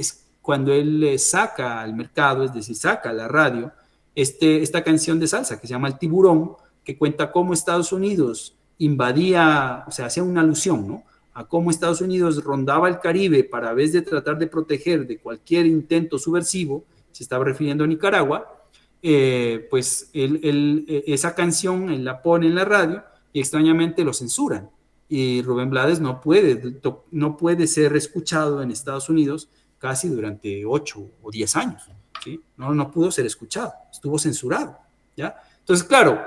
saca al mercado, es decir, saca a la radio, esta canción de salsa que se llama El Tiburón, que cuenta cómo Estados Unidos invadía, o sea, hacía una alusión, ¿no?, a cómo Estados Unidos rondaba el Caribe para, a vez de tratar de proteger de cualquier intento subversivo, se estaba refiriendo a Nicaragua, pues esa canción él la pone en la radio y extrañamente lo censuran. Y Rubén Blades no puede ser escuchado en Estados Unidos casi durante 8 o 10 años. ¿Sí? No pudo ser escuchado, estuvo censurado, ¿ya? Entonces, claro,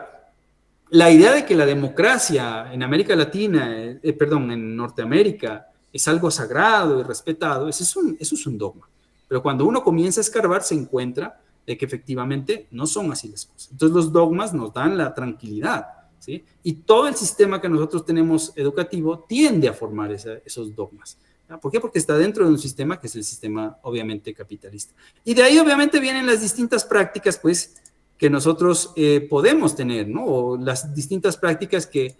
la idea de que la democracia en América Latina, en Norteamérica, es algo sagrado y respetado, eso es un dogma. Pero cuando uno comienza a escarbar, se encuentra de que efectivamente no son así las cosas. Entonces, los dogmas nos dan la tranquilidad, ¿sí? Y todo el sistema que nosotros tenemos educativo tiende a formar esos dogmas. ¿Por qué? Porque está dentro de un sistema que es el sistema, obviamente, capitalista. Y de ahí, obviamente, vienen las distintas prácticas, pues, que nosotros podemos tener, ¿no? O las distintas prácticas que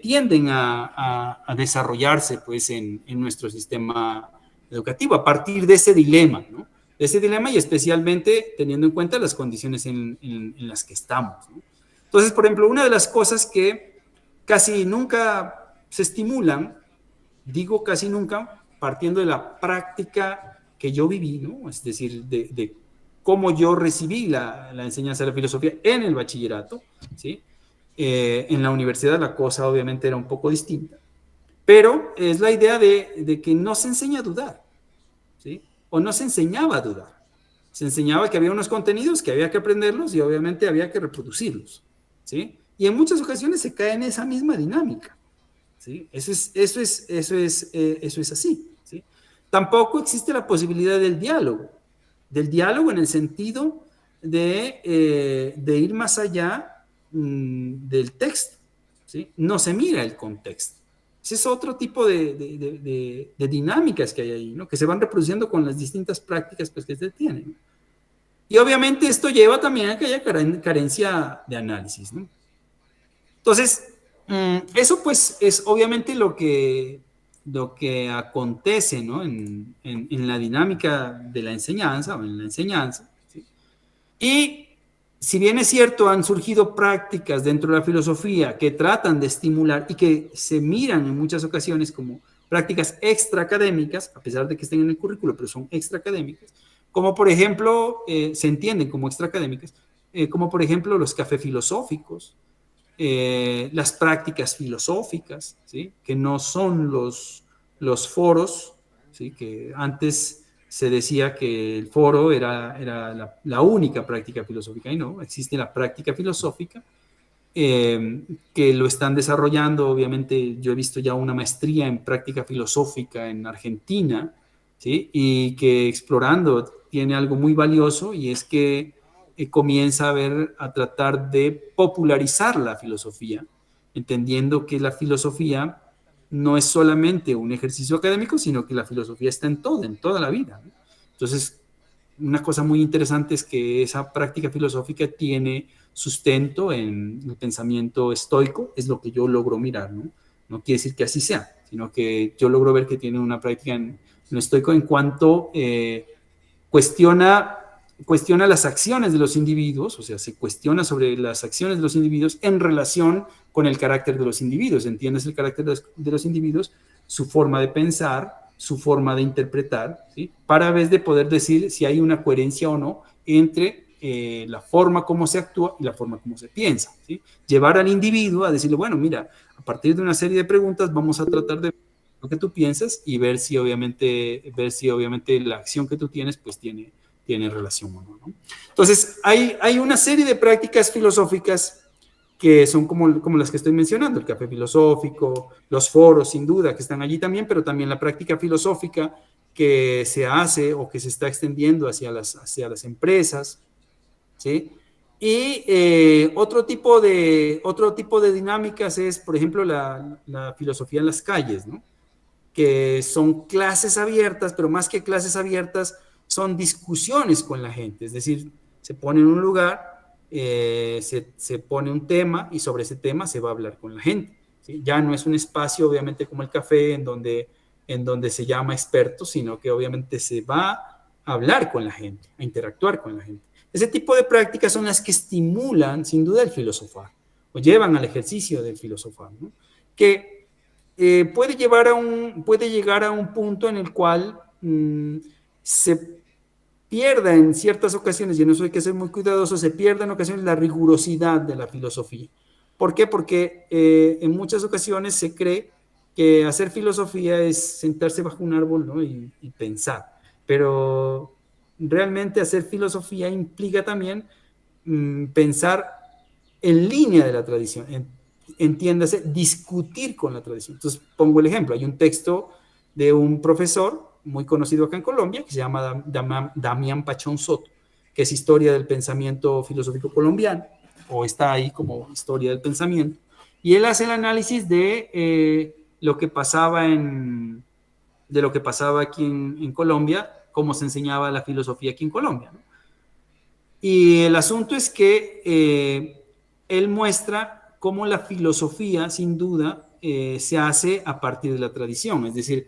tienden a desarrollarse pues, en nuestro sistema educativo a partir de ese dilema, ¿no? De ese dilema y especialmente teniendo en cuenta las condiciones en las que estamos, ¿no? Entonces, por ejemplo, una de las cosas que casi nunca se estimulan, digo casi nunca, partiendo de la práctica que yo viví, ¿no? Es decir, de cómo yo recibí la enseñanza de la filosofía en el bachillerato, ¿sí? En la universidad la cosa obviamente era un poco distinta, pero es la idea de que no se enseña a dudar, ¿sí? O no se enseñaba a dudar. Se enseñaba que había unos contenidos que había que aprenderlos y obviamente había que reproducirlos, ¿sí? Y en muchas ocasiones se cae en esa misma dinámica, ¿sí? Eso es así, ¿sí? Tampoco existe la posibilidad del diálogo en el sentido de ir más allá del texto, ¿sí? No se mira el contexto. Ese es otro tipo de dinámicas que hay ahí, ¿no? Que se van reproduciendo con las distintas prácticas pues, que se tienen. Y obviamente esto lleva también a que haya carencia de análisis, ¿no? Entonces, eso pues es obviamente lo que acontece, ¿no? en la dinámica de la enseñanza o en la enseñanza, ¿sí? Y si bien es cierto, han surgido prácticas dentro de la filosofía que tratan de estimular y que se miran en muchas ocasiones como prácticas extraacadémicas, a pesar de que estén en el currículo, pero son extraacadémicas, como por ejemplo, se entienden como extraacadémicas, como por ejemplo los cafés filosóficos, las prácticas filosóficas, ¿sí? Que no son los foros, ¿sí? Que antes se decía que el foro era la única práctica filosófica, y no, existe la práctica filosófica, que lo están desarrollando, obviamente yo he visto ya una maestría en práctica filosófica en Argentina, ¿sí? Y que explorando tiene algo muy valioso y es que comienza a tratar de popularizar la filosofía, entendiendo que la filosofía no es solamente un ejercicio académico, sino que la filosofía está en toda la vida, ¿no? Entonces, una cosa muy interesante es que esa práctica filosófica tiene sustento en el pensamiento estoico, es lo que yo logro mirar, ¿no? No quiere decir que así sea, sino que yo logro ver que tiene una práctica en lo estoico en cuanto cuestiona las acciones de los individuos, o sea, se cuestiona sobre las acciones de los individuos en relación con el carácter de los individuos. ¿Entiendes el carácter de los individuos? Su forma de pensar, su forma de interpretar, ¿sí? Para vez de poder decir si hay una coherencia o no entre la forma como se actúa y la forma como se piensa, ¿sí? Llevar al individuo a decirle, bueno, mira, a partir de una serie de preguntas vamos a tratar de ver lo que tú piensas y ver si obviamente la acción que tú tienes pues tiene relación o no, ¿no? Entonces, hay una serie de prácticas filosóficas que son como las que estoy mencionando, el café filosófico, los foros, sin duda, que están allí también, pero también la práctica filosófica que se hace o que se está extendiendo hacia las empresas, ¿sí? Y otro tipo de dinámicas es, por ejemplo, la filosofía en las calles, ¿no? Que son clases abiertas, pero más que clases abiertas, son discusiones con la gente, es decir, se pone en un lugar, se pone un tema y sobre ese tema se va a hablar con la gente, ¿sí? Ya no es un espacio, obviamente, como el café, en donde se llama expertos, sino que obviamente se va a hablar con la gente, a interactuar con la gente. Ese tipo de prácticas son las que estimulan, sin duda, el filosofar, o llevan al ejercicio del filosofar, ¿no? Que puede llegar a un punto en el cual se pierda en ciertas ocasiones, y en eso hay que ser muy cuidadoso, se pierda en ocasiones la rigurosidad de la filosofía. ¿Por qué? Porque en muchas ocasiones se cree que hacer filosofía es sentarse bajo un árbol, ¿no? y pensar, pero realmente hacer filosofía implica también pensar en línea de la tradición, entiéndase, discutir con la tradición. Entonces, pongo el ejemplo, hay un texto de un profesor muy conocido acá en Colombia, que se llama Damián Pachón Soto, que es Historia del Pensamiento Filosófico Colombiano, o está ahí como Historia del Pensamiento, y él hace el análisis de lo que pasaba aquí en Colombia, cómo se enseñaba la filosofía aquí en Colombia, ¿no? Y el asunto es que él muestra cómo la filosofía, sin duda, se hace a partir de la tradición. Es decir,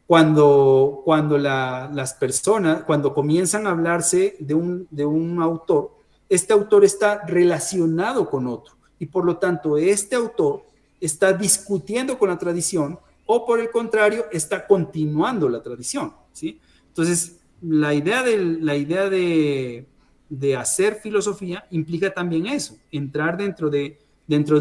cuando las personas, cuando comienzan a hablarse de un autor, este autor está relacionado con otro. Y por lo tanto, este autor está discutiendo con la tradición o por el contrario, está continuando la tradición, ¿sí? Entonces, la idea de hacer filosofía implica también eso, entrar dentro de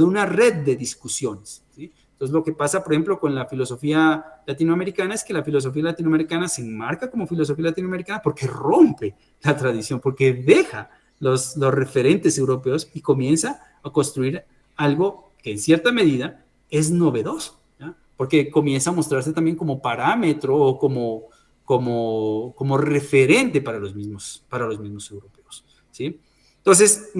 una red de discusiones, ¿sí? Entonces, lo que pasa, por ejemplo, con la filosofía latinoamericana es que la filosofía latinoamericana se enmarca como filosofía latinoamericana porque rompe la tradición, porque deja los referentes europeos y comienza a construir algo que en cierta medida es novedoso, ¿ya? Porque comienza a mostrarse también como parámetro o como referente para los mismos europeos, ¿sí? Entonces,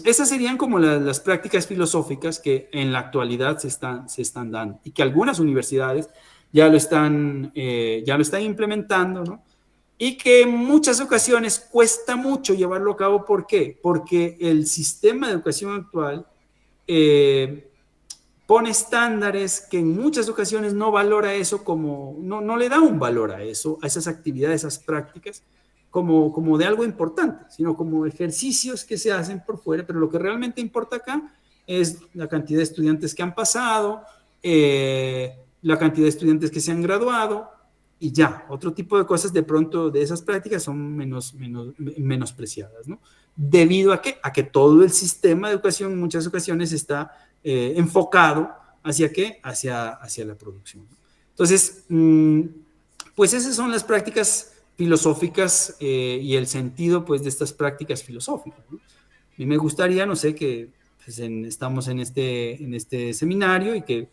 esas serían como las prácticas filosóficas que en la actualidad se están dando y que algunas universidades ya lo están implementando, ¿no? Y que en muchas ocasiones cuesta mucho llevarlo a cabo. ¿Por qué? Porque el sistema de educación actual pone estándares que en muchas ocasiones no valora eso no le da un valor a eso, a esas actividades, a esas prácticas, como de algo importante, sino como ejercicios que se hacen por fuera, pero lo que realmente importa acá es la cantidad de estudiantes que han pasado, la cantidad de estudiantes que se han graduado, y ya, otro tipo de cosas de pronto de esas prácticas son menospreciadas, ¿no? ¿Debido a qué? A que todo el sistema de educación en muchas ocasiones está enfocado hacia qué, hacia la producción. Entonces, pues esas son las prácticas filosóficas y el sentido pues de estas prácticas filosóficas, ¿no? A mí me gustaría, no sé, que pues, estamos en este seminario y que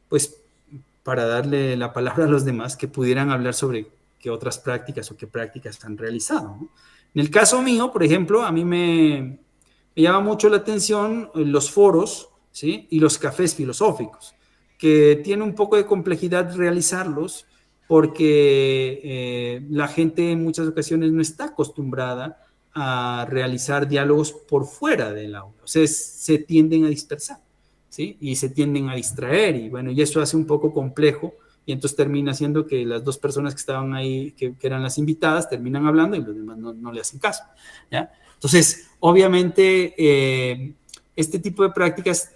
pues para darle la palabra a los demás que pudieran hablar sobre qué otras prácticas o qué prácticas han realizado, ¿no? En el caso mío, por ejemplo, a mí me llama mucho la atención los foros, ¿sí? Y los cafés filosóficos, que tiene un poco de complejidad realizarlos porque la gente en muchas ocasiones no está acostumbrada a realizar diálogos por fuera del aula, o sea, se tienden a dispersar, ¿sí? Y se tienden a distraer y bueno, y eso hace un poco complejo y entonces termina siendo que las dos personas que estaban ahí, que eran las invitadas, terminan hablando y los demás no le hacen caso, ¿ya? Entonces, obviamente, este tipo de prácticas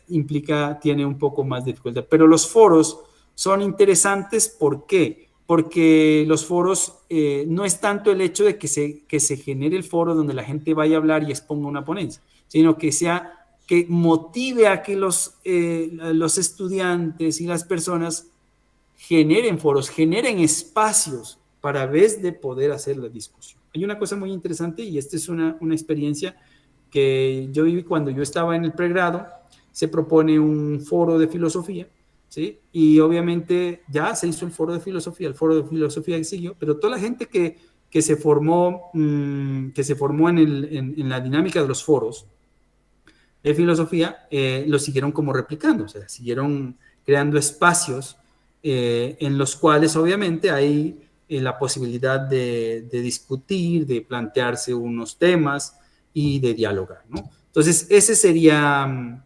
tiene un poco más de dificultad, pero los foros son interesantes. ¿Por qué? Porque los foros no es tanto el hecho de que se genere el foro donde la gente vaya a hablar y exponga una ponencia, sino que motive a que los estudiantes y las personas generen foros, generen espacios para vez de poder hacer la discusión. Hay una cosa muy interesante y esta es una experiencia que yo viví cuando yo estaba en el pregrado. Se propone un foro de filosofía, ¿sí? Y obviamente ya se hizo el foro de filosofía siguió, pero toda la gente que se formó en la dinámica de los foros de filosofía, lo siguieron como replicando, o sea, siguieron creando espacios en los cuales obviamente hay la posibilidad de discutir, de plantearse unos temas y de dialogar, ¿no? Entonces, ese sería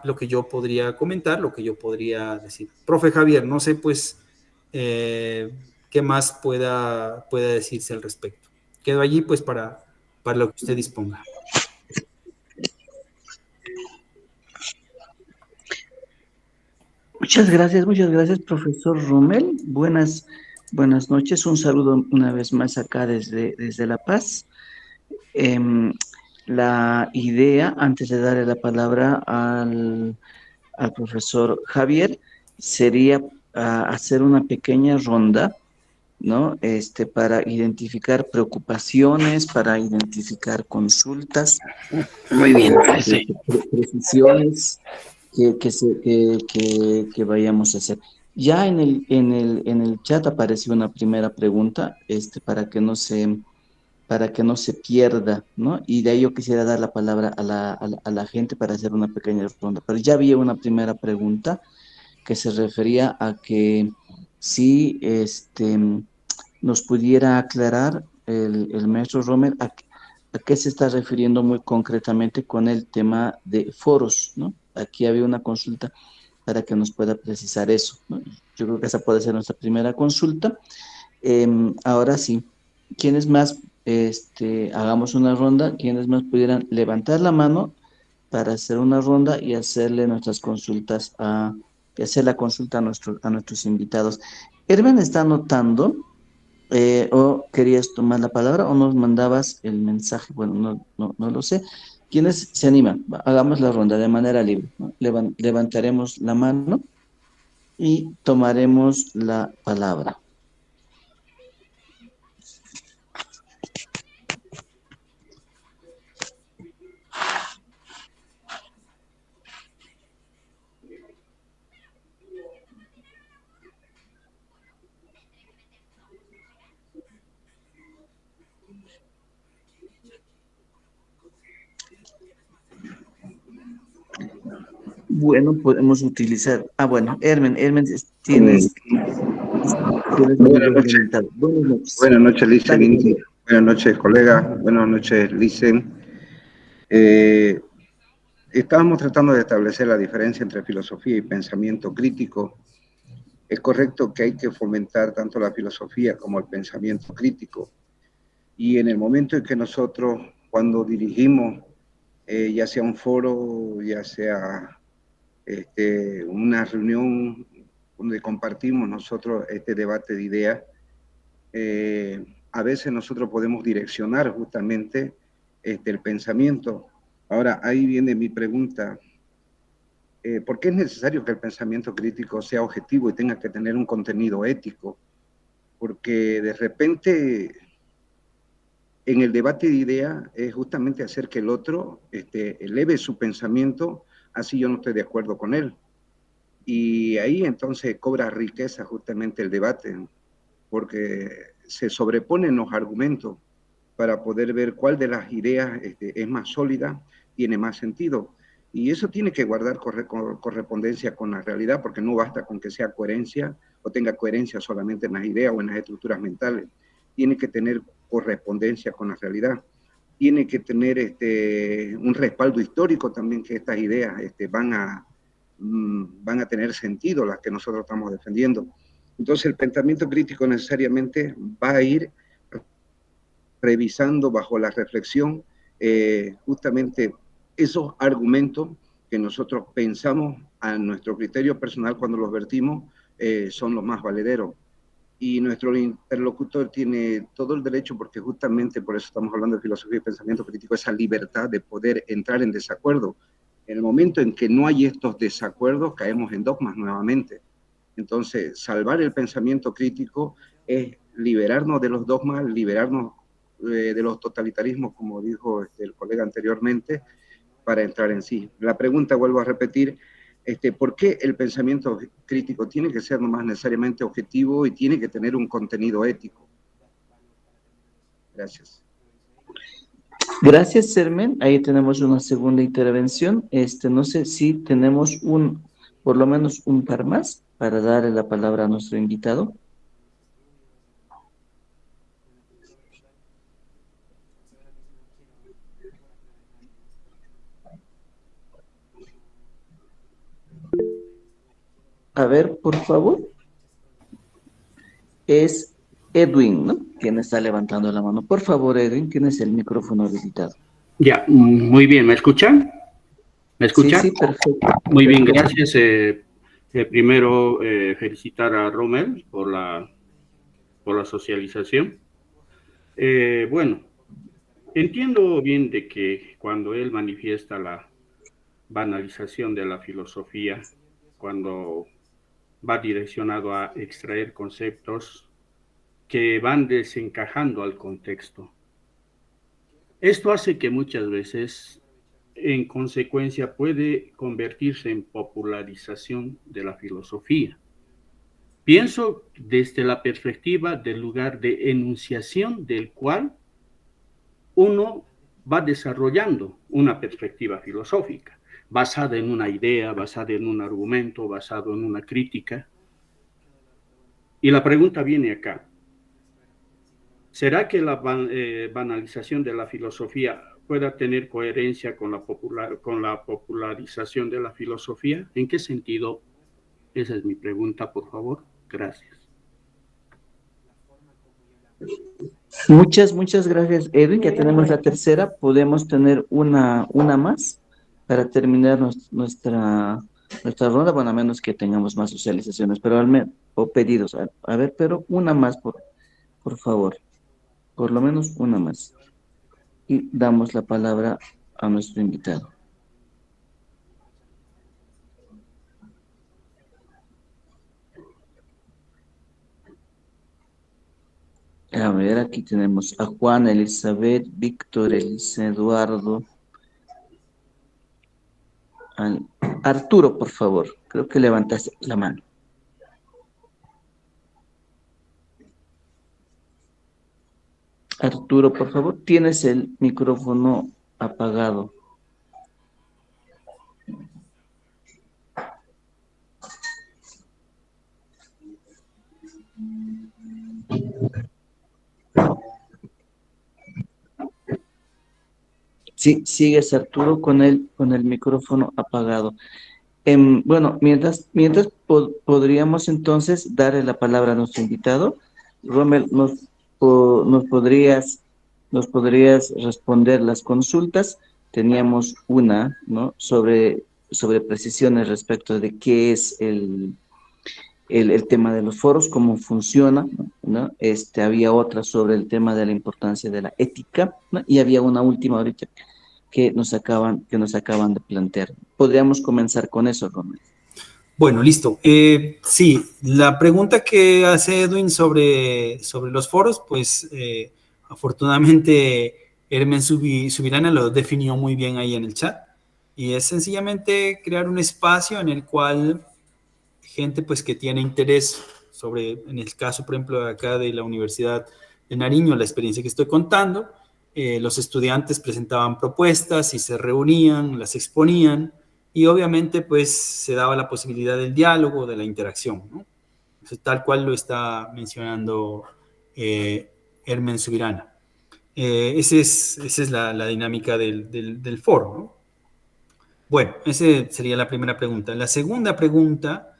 lo que yo podría comentar, lo que yo podría decir. Profe Javier, no sé, pues, qué más pueda decirse al respecto. Quedo allí, pues, para lo que usted disponga. Muchas gracias, profesor Rommel. Buenas noches. Un saludo una vez más acá desde La Paz. La idea, antes de darle la palabra al profesor Javier, sería hacer una pequeña ronda, ¿no? Para identificar preocupaciones, para identificar consultas, Muy bien, sí. precisiones que vayamos a hacer. Ya en el chat apareció una primera pregunta, para que no se pierda, ¿no? Y de ahí yo quisiera dar la palabra a la gente para hacer una pequeña ronda. Pero ya había una primera pregunta que se refería a que si nos pudiera aclarar el maestro Romer a qué se está refiriendo muy concretamente con el tema de foros, ¿no? Aquí había una consulta para que nos pueda precisar eso, ¿no? Yo creo que esa puede ser nuestra primera consulta. Ahora sí, ¿quiénes más, hagamos una ronda? ¿Quiénes más pudieran levantar la mano para hacer una ronda y hacerle nuestras consultas y hacer la consulta a nuestros invitados? Herman está anotando, o querías tomar la palabra o nos mandabas el mensaje, bueno, no lo sé. ¿Quiénes se animan? Hagamos la ronda de manera libre, ¿no? Levantaremos la mano y tomaremos la palabra. Bueno, podemos utilizar. Bueno, Hermen, tienes la Buenas mano noches, levantada. Buenas noches. buenas noches, Licen Dale, Inti. Buenas noches, colega. Buenas noches, Licen. Estábamos tratando de establecer la diferencia entre filosofía y pensamiento crítico. Es correcto que hay que fomentar tanto la filosofía como el pensamiento crítico. Y en el momento en que nosotros, cuando dirigimos, ya sea un foro, ya sea una reunión donde compartimos nosotros este debate de ideas, a veces nosotros podemos direccionar justamente el pensamiento. Ahora, ahí viene mi pregunta. ¿Por qué es necesario que el pensamiento crítico sea objetivo y tenga que tener un contenido ético? Porque de repente en el debate de ideas es justamente hacer que el otro eleve su pensamiento, así yo no estoy de acuerdo con él. Y ahí entonces cobra riqueza justamente el debate, porque se sobreponen los argumentos para poder ver cuál de las ideas es más sólida, tiene más sentido. Y eso tiene que guardar correspondencia con la realidad, porque no basta con que sea coherencia o tenga coherencia solamente en las ideas o en las estructuras mentales. Tiene que tener correspondencia con la realidad. Tiene que tener un respaldo histórico también, que estas ideas van a tener sentido, las que nosotros estamos defendiendo. Entonces el pensamiento crítico necesariamente va a ir revisando bajo la reflexión justamente esos argumentos que nosotros pensamos a nuestro criterio personal cuando los vertimos son los más valederos. Y nuestro interlocutor tiene todo el derecho, porque justamente por eso estamos hablando de filosofía y pensamiento crítico, esa libertad de poder entrar en desacuerdo. En el momento en que no hay estos desacuerdos, caemos en dogmas nuevamente. Entonces, salvar el pensamiento crítico es liberarnos de los dogmas, liberarnos de los totalitarismos, como dijo el colega anteriormente, para entrar en sí. La pregunta, vuelvo a repetir, ¿por qué el pensamiento crítico tiene que ser nomás necesariamente objetivo y tiene que tener un contenido ético? Gracias. Gracias, Hermen. Ahí tenemos una segunda intervención. No sé si tenemos por lo menos un par más para darle la palabra a nuestro invitado. A ver, por favor. Es Edwin, ¿no? Quien está levantando la mano. Por favor, Edwin, tienes el micrófono habilitado. Ya, muy bien, ¿me escuchan? ¿Me escuchan? Sí, perfecto. Muy bien, gracias. Primero, felicitar a Rommel por la socialización. Bueno, entiendo bien de que cuando él manifiesta la banalización de la filosofía, cuando va direccionado a extraer conceptos que van desencajando al contexto. Esto hace que muchas veces, en consecuencia, puede convertirse en popularización de la filosofía. Pienso desde la perspectiva del lugar de enunciación del cual uno va desarrollando una perspectiva filosófica, basada en una idea, basada en un argumento, basado en una crítica. Y la pregunta viene acá. ¿Será que la banalización de la filosofía pueda tener coherencia con con la popularización de la filosofía? ¿En qué sentido? Esa es mi pregunta, por favor. Gracias. Muchas gracias, Edwin. Ya tenemos la tercera. Podemos tener una más para terminar nuestra ronda, bueno, a menos que tengamos más socializaciones, pero al menos, o pedidos. A ver, pero una más, por favor. Por lo menos una más. Y damos la palabra a nuestro invitado. A ver, aquí tenemos a Juan, Elizabeth, Víctor, Elisa, Eduardo. Arturo, por favor. Creo que levantaste la mano. Arturo, por favor, tienes el micrófono apagado. Sí, sigues, Arturo, con el micrófono apagado. Bueno, mientras podríamos entonces darle la palabra a nuestro invitado. Rommel, nos podrías responder las consultas. Teníamos una, ¿no? sobre precisiones respecto de qué es el tema de los foros, cómo funciona, ¿no? Había otra sobre el tema de la importancia de la ética, ¿no? Y había una última ahorita que nos acaban de plantear. Podríamos comenzar con eso, Romero. Bueno, listo. Sí, la pregunta que hace Edwin sobre los foros, pues afortunadamente Hermen Subirana lo definió muy bien ahí en el chat. Y es sencillamente crear un espacio en el cual gente pues que tiene interés sobre, en el caso, por ejemplo, acá de la Universidad de Nariño, la experiencia que estoy contando, los estudiantes presentaban propuestas y se reunían, las exponían, y obviamente pues se daba la posibilidad del diálogo, de la interacción, ¿no? Eso, tal cual lo está mencionando Hermen Subirana. Esa es la dinámica del foro, ¿no? Bueno, esa sería la primera pregunta. La segunda pregunta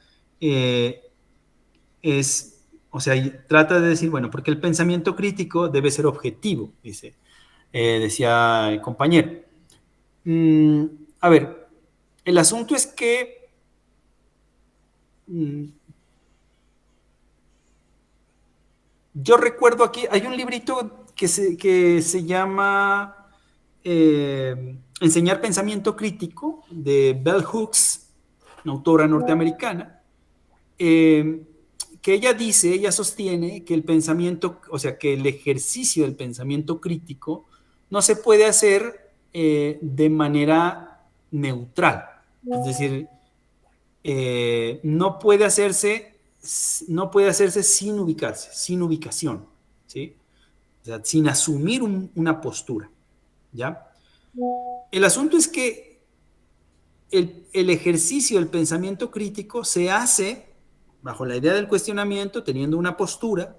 es, o sea, trata de decir, bueno, porque el pensamiento crítico debe ser objetivo, decía el compañero. A ver, el asunto es que yo recuerdo aquí, hay un librito que se llama Enseñar Pensamiento Crítico, de Bell Hooks, una autora norteamericana, que ella sostiene que el pensamiento, o sea, que el ejercicio del pensamiento crítico no se puede hacer de manera neutral. Es decir, no puede hacerse sin ubicarse, sin ubicación, ¿sí? O sea, sin asumir una postura, ¿ya? El asunto es que el ejercicio del pensamiento crítico se hace bajo la idea del cuestionamiento, teniendo una postura,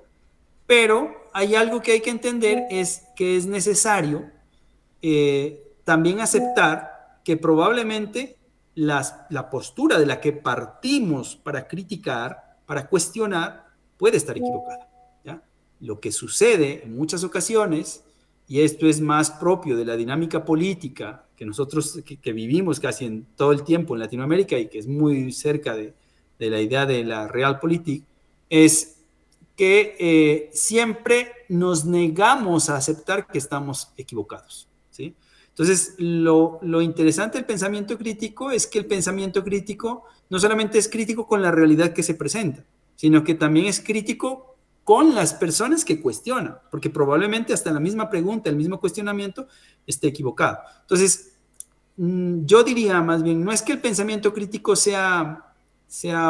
pero hay algo que hay que entender, es que es necesario también aceptar que probablemente la postura de la que partimos para criticar, para cuestionar, puede estar equivocada, ¿ya? Lo que sucede en muchas ocasiones, y esto es más propio de la dinámica política que nosotros que vivimos casi en todo el tiempo en Latinoamérica y que es muy cerca de la idea de la realpolitik, es que siempre nos negamos a aceptar que estamos equivocados, ¿sí? Entonces, lo interesante del pensamiento crítico es que el pensamiento crítico no solamente es crítico con la realidad que se presenta, sino que también es crítico con las personas que cuestionan, porque probablemente hasta la misma pregunta, el mismo cuestionamiento esté equivocado. Entonces, yo diría más bien, no es que el pensamiento crítico sea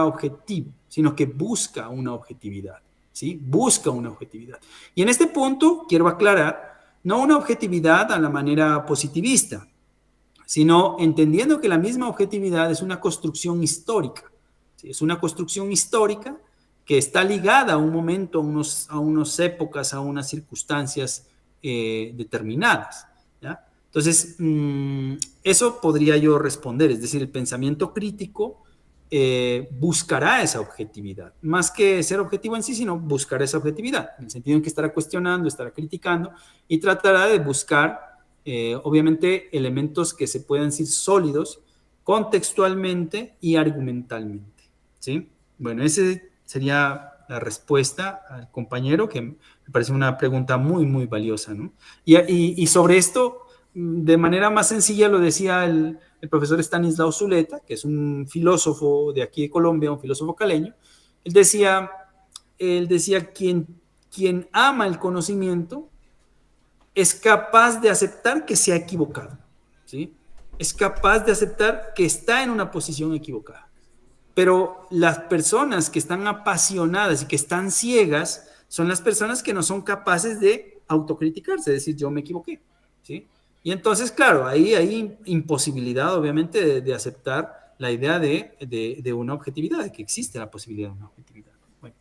objetivo, sino que busca una objetividad, ¿sí? Busca una objetividad. Y en este punto quiero aclarar, no una objetividad a la manera positivista, sino entendiendo que la misma objetividad es una construcción histórica, ¿sí? Es una construcción histórica que está ligada a un momento, a unas épocas, a unas circunstancias determinadas, ¿ya? Entonces, eso podría yo responder, es decir, el pensamiento crítico buscará esa objetividad, más que ser objetivo en sí, sino buscará esa objetividad, en el sentido en que estará cuestionando, estará criticando y tratará de buscar, obviamente, elementos que se puedan decir sólidos contextualmente y argumentalmente, ¿sí? Bueno, esa sería la respuesta al compañero, que me parece una pregunta muy, muy valiosa, ¿no? Y sobre esto, de manera más sencilla, lo decía el profesor Stanislao Zuleta, que es un filósofo de aquí de Colombia, un filósofo caleño. Él decía quien ama el conocimiento es capaz de aceptar que se ha equivocado, ¿sí? Es capaz de aceptar que está en una posición equivocada. Pero las personas que están apasionadas y que están ciegas son las personas que no son capaces de autocriticarse, es decir, yo me equivoqué, ¿sí? Y entonces, claro, ahí hay imposibilidad, obviamente, de aceptar la idea de una objetividad, de que existe la posibilidad de una objetividad. Bueno,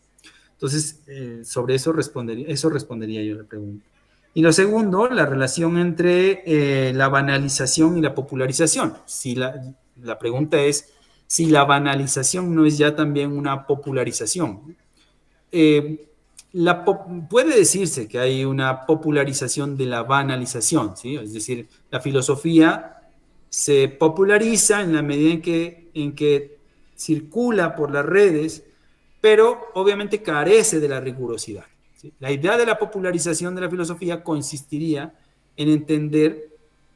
entonces, sobre eso respondería yo la pregunta. Y lo segundo, la relación entre la banalización y la popularización. Si la pregunta es si la banalización no es ya también una popularización. Puede decirse que hay una popularización de la banalización, ¿sí? Es decir, la filosofía se populariza en la medida en que circula por las redes, pero obviamente carece de la rigurosidad, ¿sí? La idea de la popularización de la filosofía consistiría en entender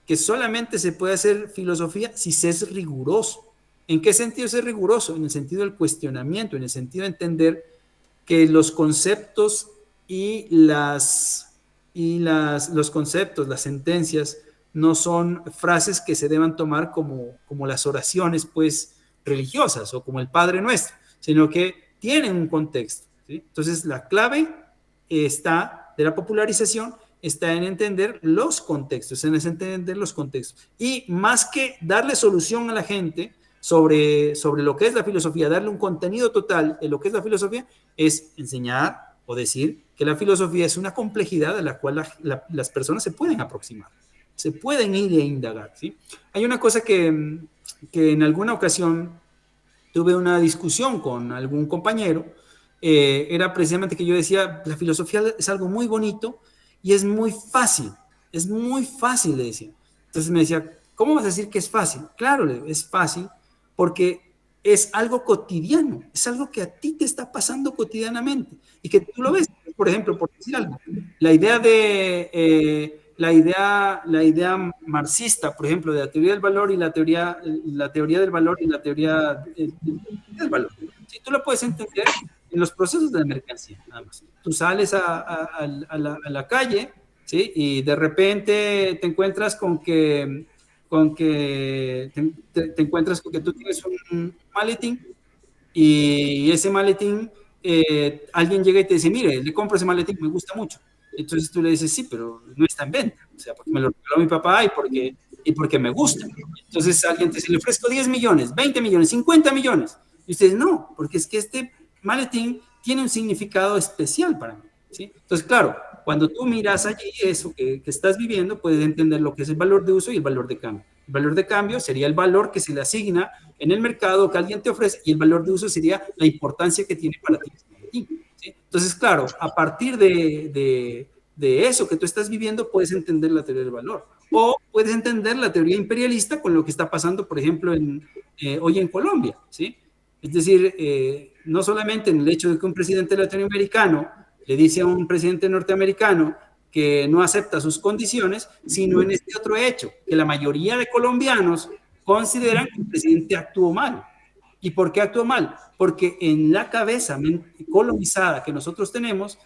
que solamente se puede hacer filosofía si se es riguroso. ¿En qué sentido ser riguroso? En el sentido del cuestionamiento, en el sentido de entender que los conceptos los conceptos, las sentencias, no son frases que se deban tomar como las oraciones, pues, religiosas o como el Padre Nuestro, sino que tienen un contexto, ¿sí? Entonces, la clave de la popularización está en entender los contextos, Y más que darle solución a la gente sobre lo que es la filosofía, darle un contenido total de lo que es la filosofía, es enseñar o decir que la filosofía es una complejidad a la cual las personas se pueden aproximar, se pueden ir e indagar, ¿sí? Hay una cosa que en alguna ocasión tuve una discusión con algún compañero, era precisamente que yo decía, la filosofía es algo muy bonito y es muy fácil, le decía. Entonces me decía, ¿cómo vas a decir que es fácil? Claro, es fácil porque es algo cotidiano, es algo que a ti te está pasando cotidianamente y que tú lo ves. Por ejemplo, por decir algo, la idea marxista, por ejemplo, de la teoría del valor y la teoría del valor y la teoría del valor. Si tú lo puedes entender en los procesos de la mercancía, nada más. Tú sales a la calle, ¿sí? Y de repente te encuentras con que tú tienes un maletín y ese maletín, alguien llega y te dice, mire, le compro ese maletín, me gusta mucho. Entonces tú le dices, sí, pero no está en venta, o sea, porque me lo regaló mi papá y porque me gusta. Entonces alguien te dice, le ofrezco 10 millones, 20 millones, 50 millones. Y ustedes, no, porque es que este maletín tiene un significado especial para mí, ¿sí? Entonces, claro, cuando tú miras allí eso que estás viviendo, puedes entender lo que es el valor de uso y el valor de cambio. El valor de cambio sería el valor que se le asigna en el mercado que alguien te ofrece, y el valor de uso sería la importancia que tiene para ti, ¿sí? Entonces, claro, a partir de eso que tú estás viviendo, puedes entender la teoría del valor. O puedes entender la teoría imperialista con lo que está pasando, por ejemplo, hoy en Colombia, ¿sí? Es decir, no solamente en el hecho de que un presidente latinoamericano le dice a un presidente norteamericano que no acepta sus condiciones, sino en este otro hecho, que la mayoría de colombianos consideran que el presidente actuó mal. ¿Y por qué actuó mal? Porque en la cabeza colonizada que nosotros tenemos,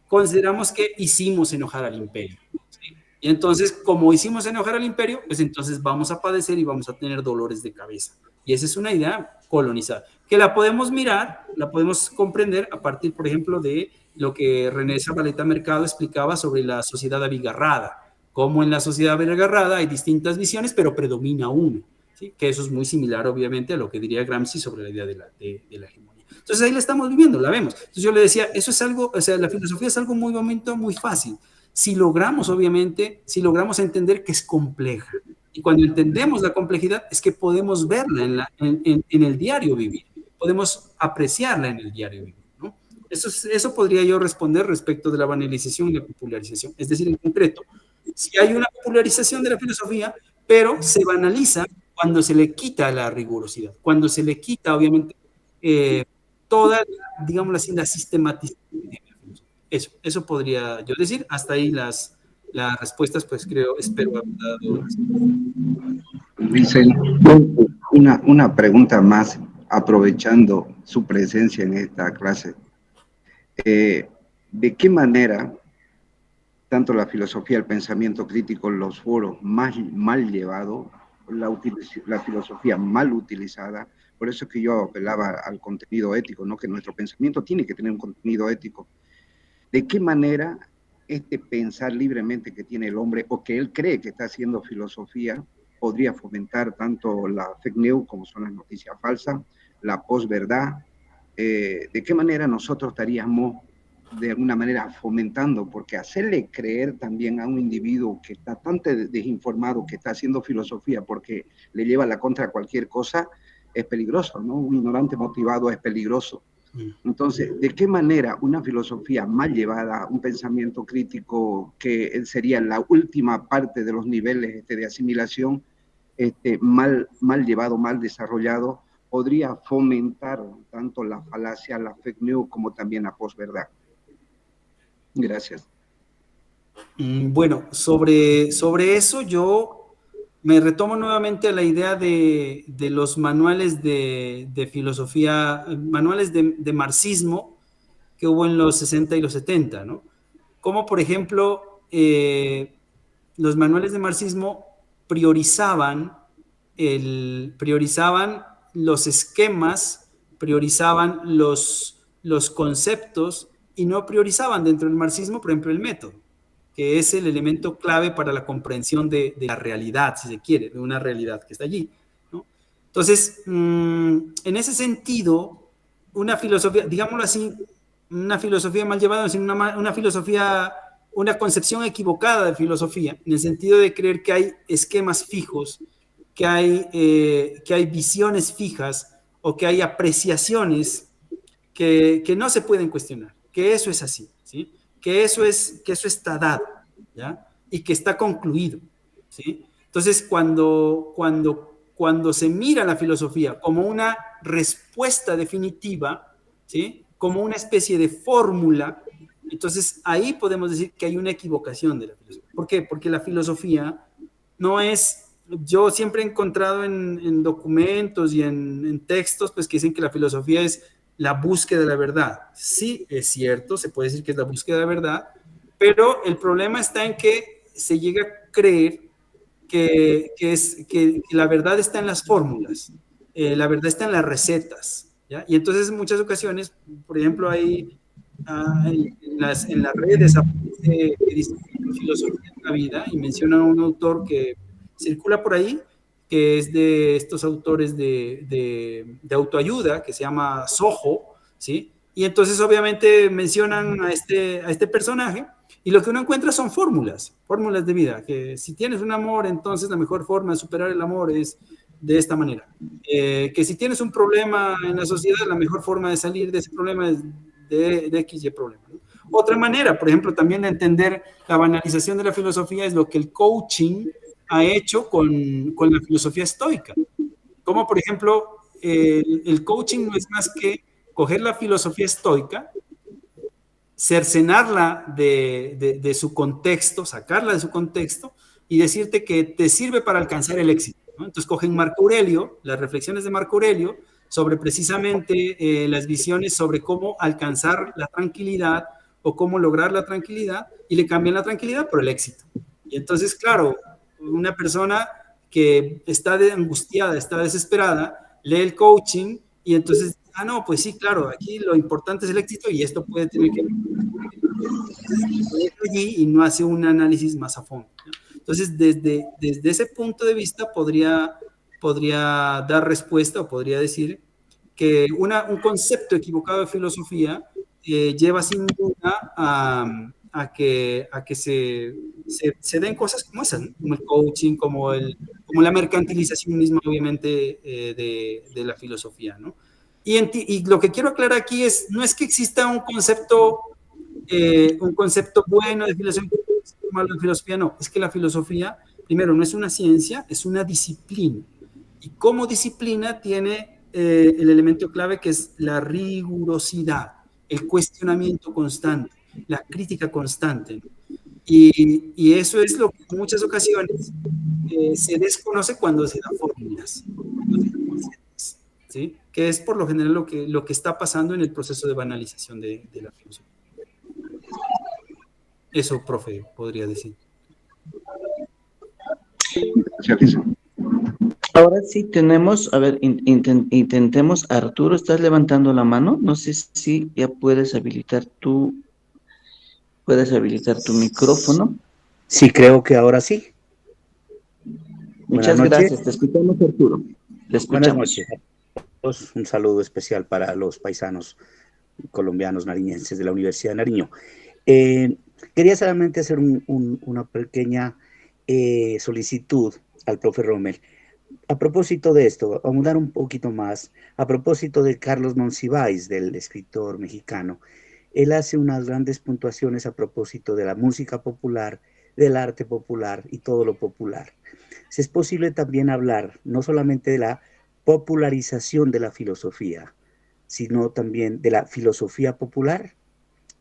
consideramos que hicimos enojar al imperio, ¿sí? Y entonces, como hicimos enojar al imperio, pues entonces vamos a padecer y vamos a tener dolores de cabeza. Y esa es una idea colonizada, que la podemos mirar, la podemos comprender a partir, por ejemplo, de lo que René Zabaleta Mercado explicaba sobre la sociedad abigarrada, cómo en la sociedad abigarrada hay distintas visiones, pero predomina una, ¿sí? Que eso es muy similar, obviamente, a lo que diría Gramsci sobre la idea de la hegemonía. Entonces ahí la estamos viviendo, la vemos. Entonces yo le decía, eso es algo, o sea, la filosofía es algo muy bonito, muy fácil. Si logramos, obviamente, si logramos entender que es compleja. Y cuando entendemos la complejidad es que podemos verla en el diario vivir, podemos apreciarla en el diario vivir, ¿no? Eso podría yo responder respecto de la banalización y la popularización. Es decir, en concreto, si hay una popularización de la filosofía, pero se banaliza cuando se le quita la rigurosidad, cuando se le quita, obviamente, toda, digamos así, la sistematización de la filosofía. Eso podría yo decir. Hasta ahí las respuestas, pues espero haber dado. Vicente, una pregunta más, aprovechando su presencia en esta clase. ¿De qué manera tanto la filosofía, el pensamiento crítico, los foros mal llevados, la filosofía mal utilizada? Por eso es que yo apelaba al contenido ético, ¿no? Que nuestro pensamiento tiene que tener un contenido ético. ¿De qué manera este pensar libremente que tiene el hombre, o que él cree que está haciendo filosofía, podría fomentar tanto la fake news, como son las noticias falsas, la posverdad? ¿De qué manera nosotros estaríamos de alguna manera fomentando? Porque hacerle creer también a un individuo que está tan desinformado, que está haciendo filosofía porque le lleva la contra a cualquier cosa, es peligroso, ¿no? Un ignorante motivado es peligroso. Entonces, ¿de qué manera una filosofía mal llevada, un pensamiento crítico que sería la última parte de los niveles de asimilación, mal llevado, mal desarrollado, podría fomentar tanto la falacia, la fake news, como también la posverdad? Gracias. Bueno, sobre eso yo me retomo nuevamente a la idea de los manuales de filosofía, manuales de marxismo que hubo en los 60 y los 70, ¿no? Como, por ejemplo, los manuales de marxismo priorizaban los esquemas, priorizaban los conceptos y no priorizaban dentro del marxismo, por ejemplo, el método, que es el elemento clave para la comprensión de la realidad, si se quiere, de una realidad que está allí, ¿no? Entonces, en ese sentido, una filosofía, digámoslo así, una filosofía mal llevada, una filosofía, una concepción equivocada de filosofía, en el sentido de creer que hay esquemas fijos, que hay visiones fijas o que hay apreciaciones que no se pueden cuestionar, que eso es así, ¿sí? Que eso está dado, ¿ya? Y que está concluido, ¿sí? Entonces, cuando se mira la filosofía como una respuesta definitiva, ¿sí? Como una especie de fórmula, entonces ahí podemos decir que hay una equivocación de la filosofía. ¿Por qué? Porque la filosofía no es... Yo siempre he encontrado en documentos y en textos, pues, que dicen que la filosofía es la búsqueda de la verdad. Sí, es cierto, se puede decir que es la búsqueda de la verdad, pero el problema está en que se llega a creer que la verdad está en las fórmulas, la verdad está en las recetas, ¿ya? Y entonces en muchas ocasiones, por ejemplo, hay en las redes que dice filosofía de la vida y mencionan a un autor que circula por ahí, que es de estos autores de autoayuda, que se llama Soho, ¿sí? Y entonces obviamente mencionan a este personaje, y lo que uno encuentra son fórmulas de vida, que si tienes un amor, entonces la mejor forma de superar el amor es de esta manera. Que si tienes un problema en la sociedad, la mejor forma de salir de ese problema es de X y problema, ¿no? Otra manera, por ejemplo, también de entender la banalización de la filosofía es lo que el coaching ha hecho con la filosofía estoica. Como, por ejemplo, el coaching no es más que coger la filosofía estoica, cercenarla de su contexto, sacarla de su contexto y decirte que te sirve para alcanzar el éxito, ¿no? Entonces cogen Marco Aurelio, las reflexiones de Marco Aurelio sobre precisamente las visiones sobre cómo alcanzar la tranquilidad o cómo lograr la tranquilidad, y le cambian la tranquilidad por el éxito. Y entonces, claro, una persona que está angustiada, está desesperada, lee el coaching y entonces, no, pues sí, claro, aquí lo importante es el éxito y esto puede tener que ver allí, y no hace un análisis más a fondo, ¿no? Entonces, desde ese punto de vista podría dar respuesta, o podría decir que un concepto equivocado de filosofía lleva sin duda a que se den cosas como esas, ¿no? Como el coaching, como la mercantilización misma, obviamente, de la filosofía, ¿no? Y lo que quiero aclarar aquí no es que exista un concepto bueno de filosofía, un concepto malo de filosofía, no, es que la filosofía, primero, no es una ciencia, es una disciplina. Y como disciplina tiene el elemento clave que es la rigurosidad, el cuestionamiento constante, la crítica constante, ¿no? Y eso es lo que en muchas ocasiones se desconoce cuando se da fórmulas, ¿sí? Que es por lo general lo que está pasando en el proceso de banalización de la filosofía. Eso, profe, podría decir. Gracias. Ahora sí tenemos, a ver, intentemos, Arturo, ¿estás levantando la mano? No sé si ya puedes habilitar tu micrófono. Sí, creo que ahora sí. Muchas gracias, te escuchamos, Arturo. Te escuchamos. Buenas noches. Un saludo especial para los paisanos colombianos nariñenses de la Universidad de Nariño. Quería solamente hacer una pequeña solicitud al profe Rommel. A propósito de esto, ahondar un poquito más, a propósito de Carlos Monsiváis, del escritor mexicano, él hace unas grandes puntuaciones a propósito de la música popular, del arte popular y todo lo popular. Si es posible también hablar no solamente de la popularización de la filosofía, sino también de la filosofía popular.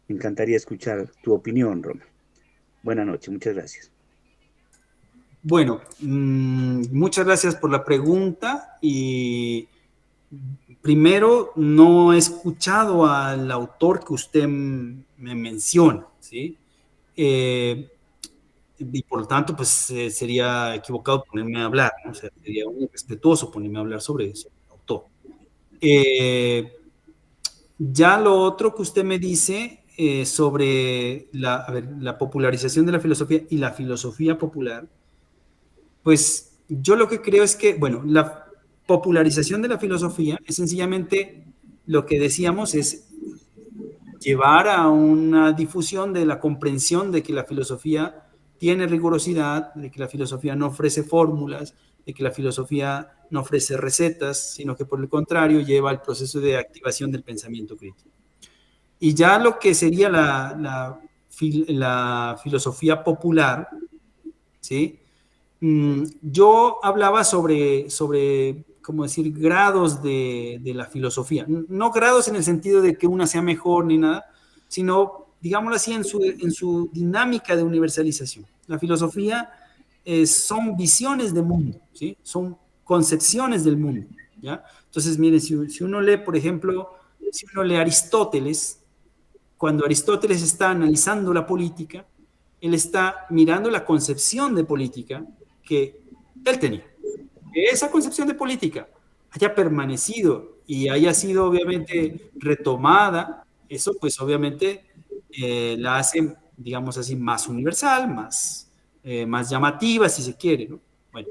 Me encantaría escuchar tu opinión, Roma. Buenas noches, muchas gracias. Bueno, muchas gracias por la pregunta. Y primero, no he escuchado al autor que usted me menciona, ¿sí? Y por lo tanto, pues sería equivocado ponerme a hablar, ¿no? O sea, sería irrespetuoso ponerme a hablar sobre eso, autor. Ya lo otro que usted me dice sobre la popularización de la filosofía y la filosofía popular, pues yo lo que creo es que, bueno, la popularización de la filosofía es sencillamente lo que decíamos, es llevar a una difusión de la comprensión de que la filosofía tiene rigurosidad, de que la filosofía no ofrece fórmulas, de que la filosofía no ofrece recetas, sino que por el contrario lleva al proceso de activación del pensamiento crítico. Y ya lo que sería la filosofía popular, ¿sí? Yo hablaba sobre ¿cómo decir?, grados de la filosofía. No grados en el sentido de que una sea mejor ni nada, sino, digámoslo así, en su dinámica de universalización. La filosofía son visiones de mundo, ¿sí? Son concepciones del mundo, ¿ya? Entonces, miren, si uno lee, por ejemplo, si uno lee Aristóteles, cuando Aristóteles está analizando la política, él está mirando la concepción de política que él tenía. Que esa concepción de política haya permanecido y haya sido obviamente retomada, eso pues obviamente la hace, digamos así, más universal, más llamativa, si se quiere, ¿no? Bueno,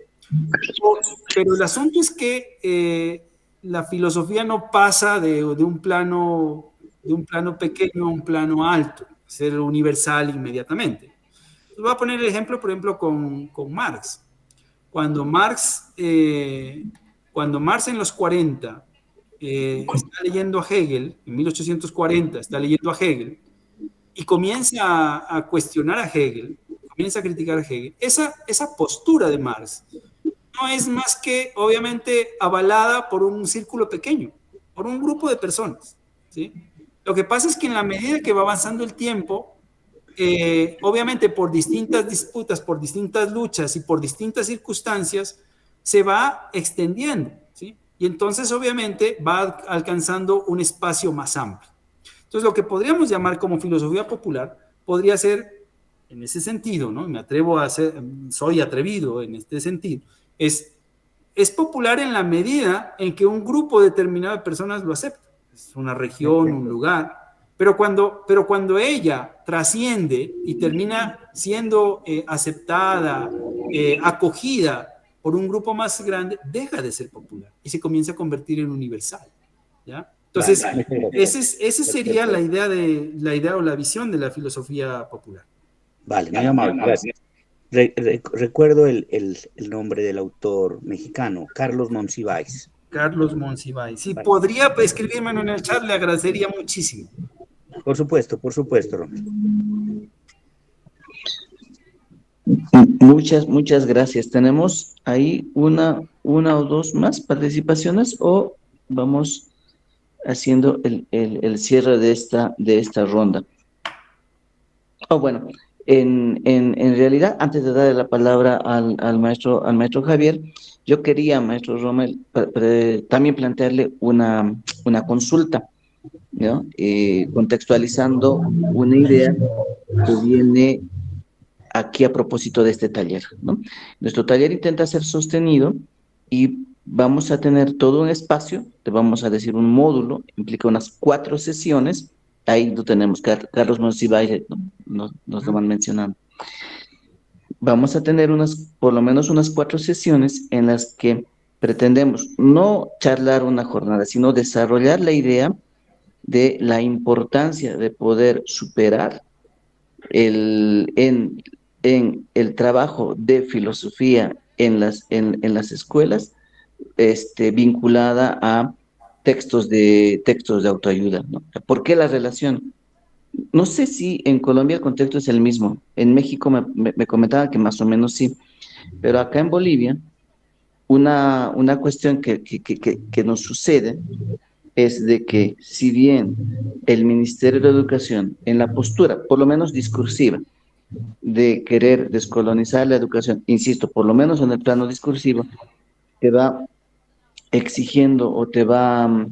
pero el asunto es que la filosofía no pasa de un plano pequeño a un plano alto, ser universal inmediatamente. Voy a poner el ejemplo, por ejemplo, con Marx. Cuando Marx en los 40 está leyendo a Hegel, en 1840 está leyendo a Hegel, y comienza a cuestionar a Hegel, comienza a criticar a Hegel, esa postura de Marx no es más que, obviamente, avalada por un círculo pequeño, por un grupo de personas, ¿sí? Lo que pasa es que en la medida que va avanzando el tiempo, obviamente por distintas disputas, por distintas luchas y por distintas circunstancias, se va extendiendo, ¿sí? Y entonces obviamente va alcanzando un espacio más amplio. Entonces lo que podríamos llamar como filosofía popular podría ser, en ese sentido, ¿no? Soy atrevido en este sentido, es popular en la medida en que un grupo determinado de personas lo acepta. Es una región, un lugar. Pero cuando ella trasciende y termina siendo aceptada, acogida por un grupo más grande, deja de ser popular y se comienza a convertir en universal. ¿ya? Entonces, Vale, ese sería la idea o la visión de la filosofía popular. vale, muy amable, gracias. Recuerdo el nombre del autor mexicano, Carlos Monsiváis. Carlos Monsiváis. Si Vale. podría escribirme en el chat, le agradecería muchísimo. Por supuesto, Rommel. Muchas gracias. ¿Tenemos ahí una o dos más participaciones o vamos haciendo el cierre de esta ronda? Oh, bueno, en realidad, antes de darle la palabra al maestro Javier, yo quería, maestro Rommel, también plantearle una consulta, ¿no? Contextualizando una idea que viene aquí a propósito de este taller, ¿no? Nuestro taller intenta ser sostenido y vamos a tener todo un espacio, te vamos a decir un módulo, implica unas 4 sesiones, ahí lo tenemos, Carlos Monsiváis, ¿no? Nos lo van mencionando. Vamos a tener por lo menos unas 4 sesiones en las que pretendemos no charlar una jornada, sino desarrollar la idea de la importancia de poder superar en el trabajo de filosofía en las escuelas, vinculada a textos de autoayuda, ¿no? ¿Por qué la relación? No sé si en Colombia el contexto es el mismo. En México me comentaba que más o menos sí, pero acá en Bolivia una cuestión que nos sucede es de que si bien el Ministerio de Educación, en la postura, por lo menos discursiva, de querer descolonizar la educación, insisto, por lo menos en el plano discursivo, te va exigiendo o te va,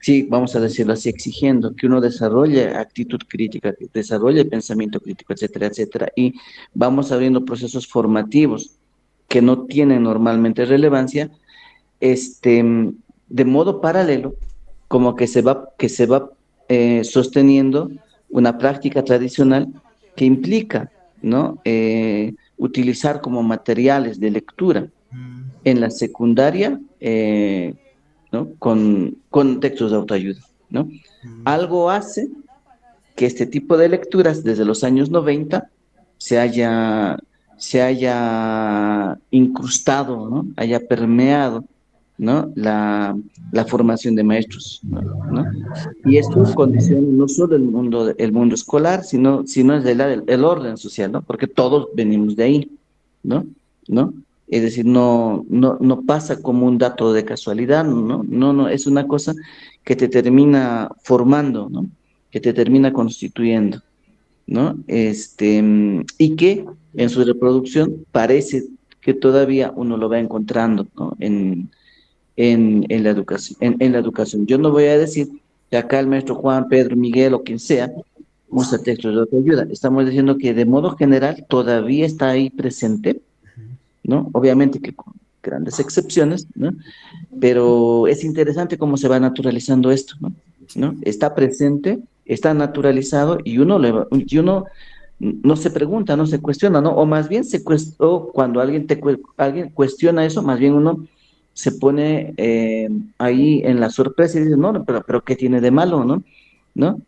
sí, vamos a decirlo así, exigiendo que uno desarrolle actitud crítica, que desarrolle pensamiento crítico, etcétera, etcétera, y vamos abriendo procesos formativos que no tienen normalmente relevancia, de modo paralelo, como que se va sosteniendo una práctica tradicional que implica, ¿no? Utilizar como materiales de lectura en la secundaria, ¿no? Con textos de autoayuda, ¿no? Algo hace que este tipo de lecturas desde los años 90 se haya incrustado, ¿no? Haya permeado, ¿no? La formación de maestros, ¿no? Y esto condiciona no solo el mundo escolar, sino es el orden social, ¿no? Porque todos venimos de ahí, ¿no? ¿No? Es decir, no pasa como un dato de casualidad, ¿no? No, es una cosa que te termina formando, ¿no? Que te termina constituyendo, ¿no? Y que en su reproducción parece que todavía uno lo va encontrando, ¿no? En la educación, en la educación. Yo no voy a decir que acá el maestro Juan, Pedro, Miguel o quien sea usa textos de autoayuda. Estamos diciendo que de modo general todavía está ahí presente, ¿no? Obviamente que con grandes excepciones, ¿no? Pero es interesante cómo se va naturalizando esto, ¿no? ¿No? Está presente, está naturalizado y uno no se pregunta, no se cuestiona, ¿no? O más bien o cuando alguien cuestiona eso, más bien uno se pone ahí en la sorpresa y dice, no, pero ¿qué tiene de malo, no? ¿No?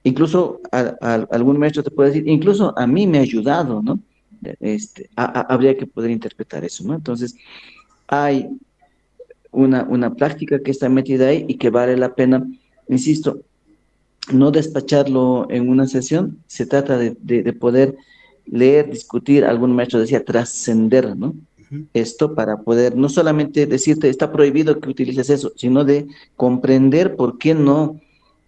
Incluso algún maestro te puede decir, incluso a mí me ha ayudado, ¿no? Habría que poder interpretar eso, ¿no? Entonces, hay una práctica que está metida ahí y que vale la pena, insisto, no despacharlo en una sesión, se trata de poder leer, discutir, algún maestro decía, trascender, ¿no? Esto para poder no solamente decirte está prohibido que utilices eso, sino de comprender por qué no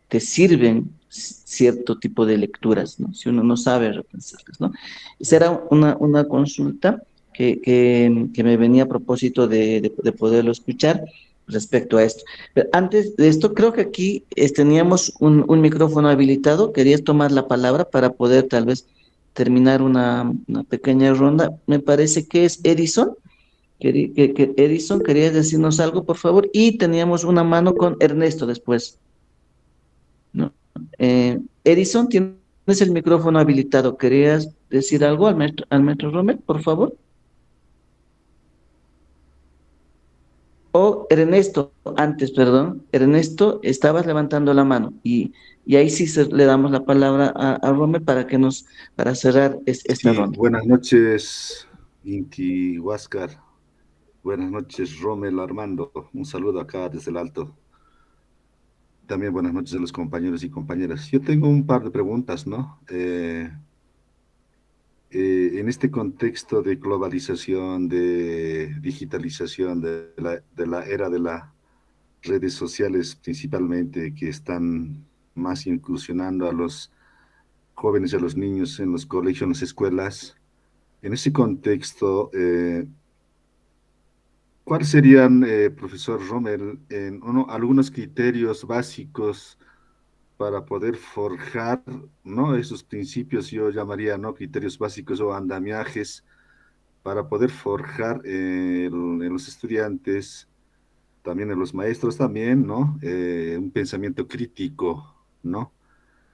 te sirven cierto tipo de lecturas, ¿no? Si uno no sabe repensarlas, ¿no? Esa era una consulta que me venía a propósito de poderlo escuchar respecto a esto. Pero antes de esto, creo que aquí teníamos un micrófono habilitado. ¿Querías tomar la palabra para poder tal vez terminar una pequeña ronda? Me parece que es Edison. Edison, ¿querías decirnos algo, por favor? Y teníamos una mano con Ernesto después, ¿no? Edison, tienes el micrófono habilitado. ¿Querías decir algo al maestro Rommel, por favor? O Ernesto, antes, perdón, Ernesto, estabas levantando la mano y ahí sí le damos la palabra a Rommel para cerrar esta Sí, ronda. buenas noches, Inti Huáscar. Buenas noches, Rommel Armando. Un saludo acá desde el Alto. También buenas noches a los compañeros y compañeras. Yo tengo un par de preguntas, ¿no? En este contexto de globalización, de digitalización, de la era de las redes sociales principalmente, que están más incursionando a los jóvenes y a los niños en los colegios, en las escuelas, en ese contexto, ¿cuáles serían, profesor Rommel, algunos criterios básicos para poder forjar, ¿no? Esos principios, yo llamaría, ¿no? Criterios básicos o andamiajes para poder forjar en los estudiantes, también en los maestros también, ¿no? Un pensamiento crítico, ¿no?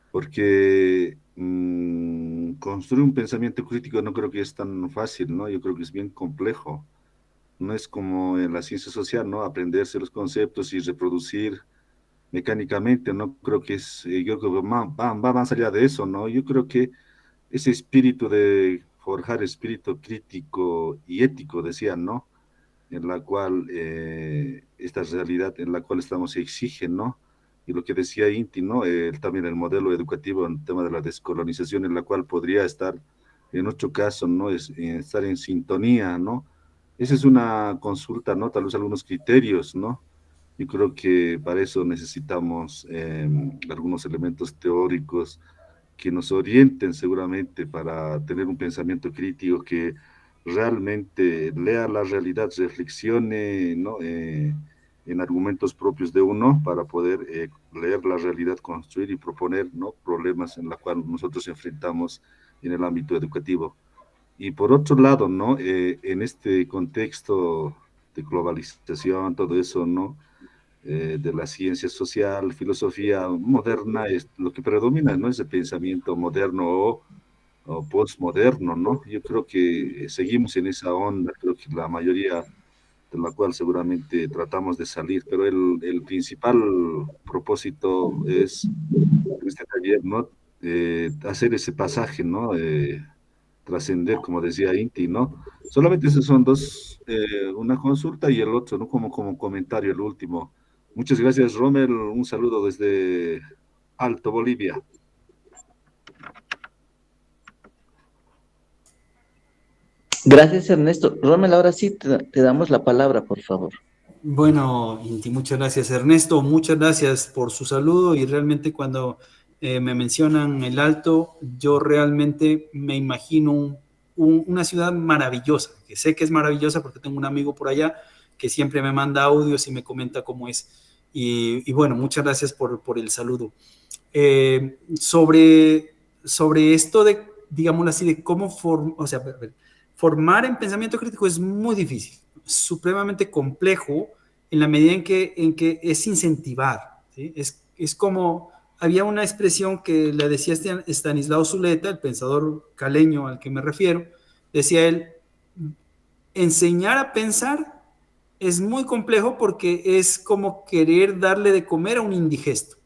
Porque construir un pensamiento crítico no creo que es tan fácil, ¿no? Yo creo que es bien complejo. No es como en la ciencia social, ¿no? Aprenderse los conceptos y reproducir mecánicamente, ¿no? Creo que yo creo que va más allá de eso, ¿no? Yo creo que ese espíritu de forjar espíritu crítico y ético, decían, ¿no? En la cual, esta realidad en la cual estamos se exige, ¿no? Y lo que decía Inti, ¿no? También el modelo educativo en el tema de la descolonización, en la cual podría estar, en otro caso, ¿no? Estar en sintonía, ¿no? Esa es una consulta, ¿no? Tal vez algunos criterios, ¿no? Yo creo que para eso necesitamos algunos elementos teóricos que nos orienten seguramente para tener un pensamiento crítico que realmente lea la realidad, reflexione, ¿no? En argumentos propios de uno para poder leer la realidad, construir y proponer, ¿no? Problemas en los cuales nosotros enfrentamos en el ámbito educativo. Y por otro lado, ¿no? En este contexto de globalización, todo eso, ¿no? De la ciencia social, filosofía moderna, es lo que predomina, ¿no? Ese pensamiento moderno o postmoderno, ¿no? Yo creo que seguimos en esa onda, creo que la mayoría de la cual seguramente tratamos de salir, pero el principal propósito es, en este taller, ¿no? Hacer ese pasaje, ¿no? Trascender, como decía Inti, ¿no? Solamente esos son dos, una consulta y el otro, ¿no? Como comentario, el último. Muchas gracias, Rommel. Un saludo desde Alto, Bolivia. Gracias, Ernesto. Rommel, ahora sí te damos la palabra, por favor. Bueno, Inti, muchas gracias, Ernesto. Muchas gracias por su saludo y realmente cuando me mencionan el Alto, yo realmente me imagino una ciudad maravillosa, que sé que es maravillosa porque tengo un amigo por allá que siempre me manda audios y me comenta cómo es. Y bueno, muchas gracias por el saludo. Sobre esto de, digámoslo así, de cómo formar en pensamiento crítico es muy difícil, supremamente complejo en la medida en que es incentivar, ¿sí? Es como, había una expresión que le decía Stanislao Zuleta, el pensador caleño al que me refiero, decía él, enseñar a pensar es muy complejo porque es como querer darle de comer a un indigesto.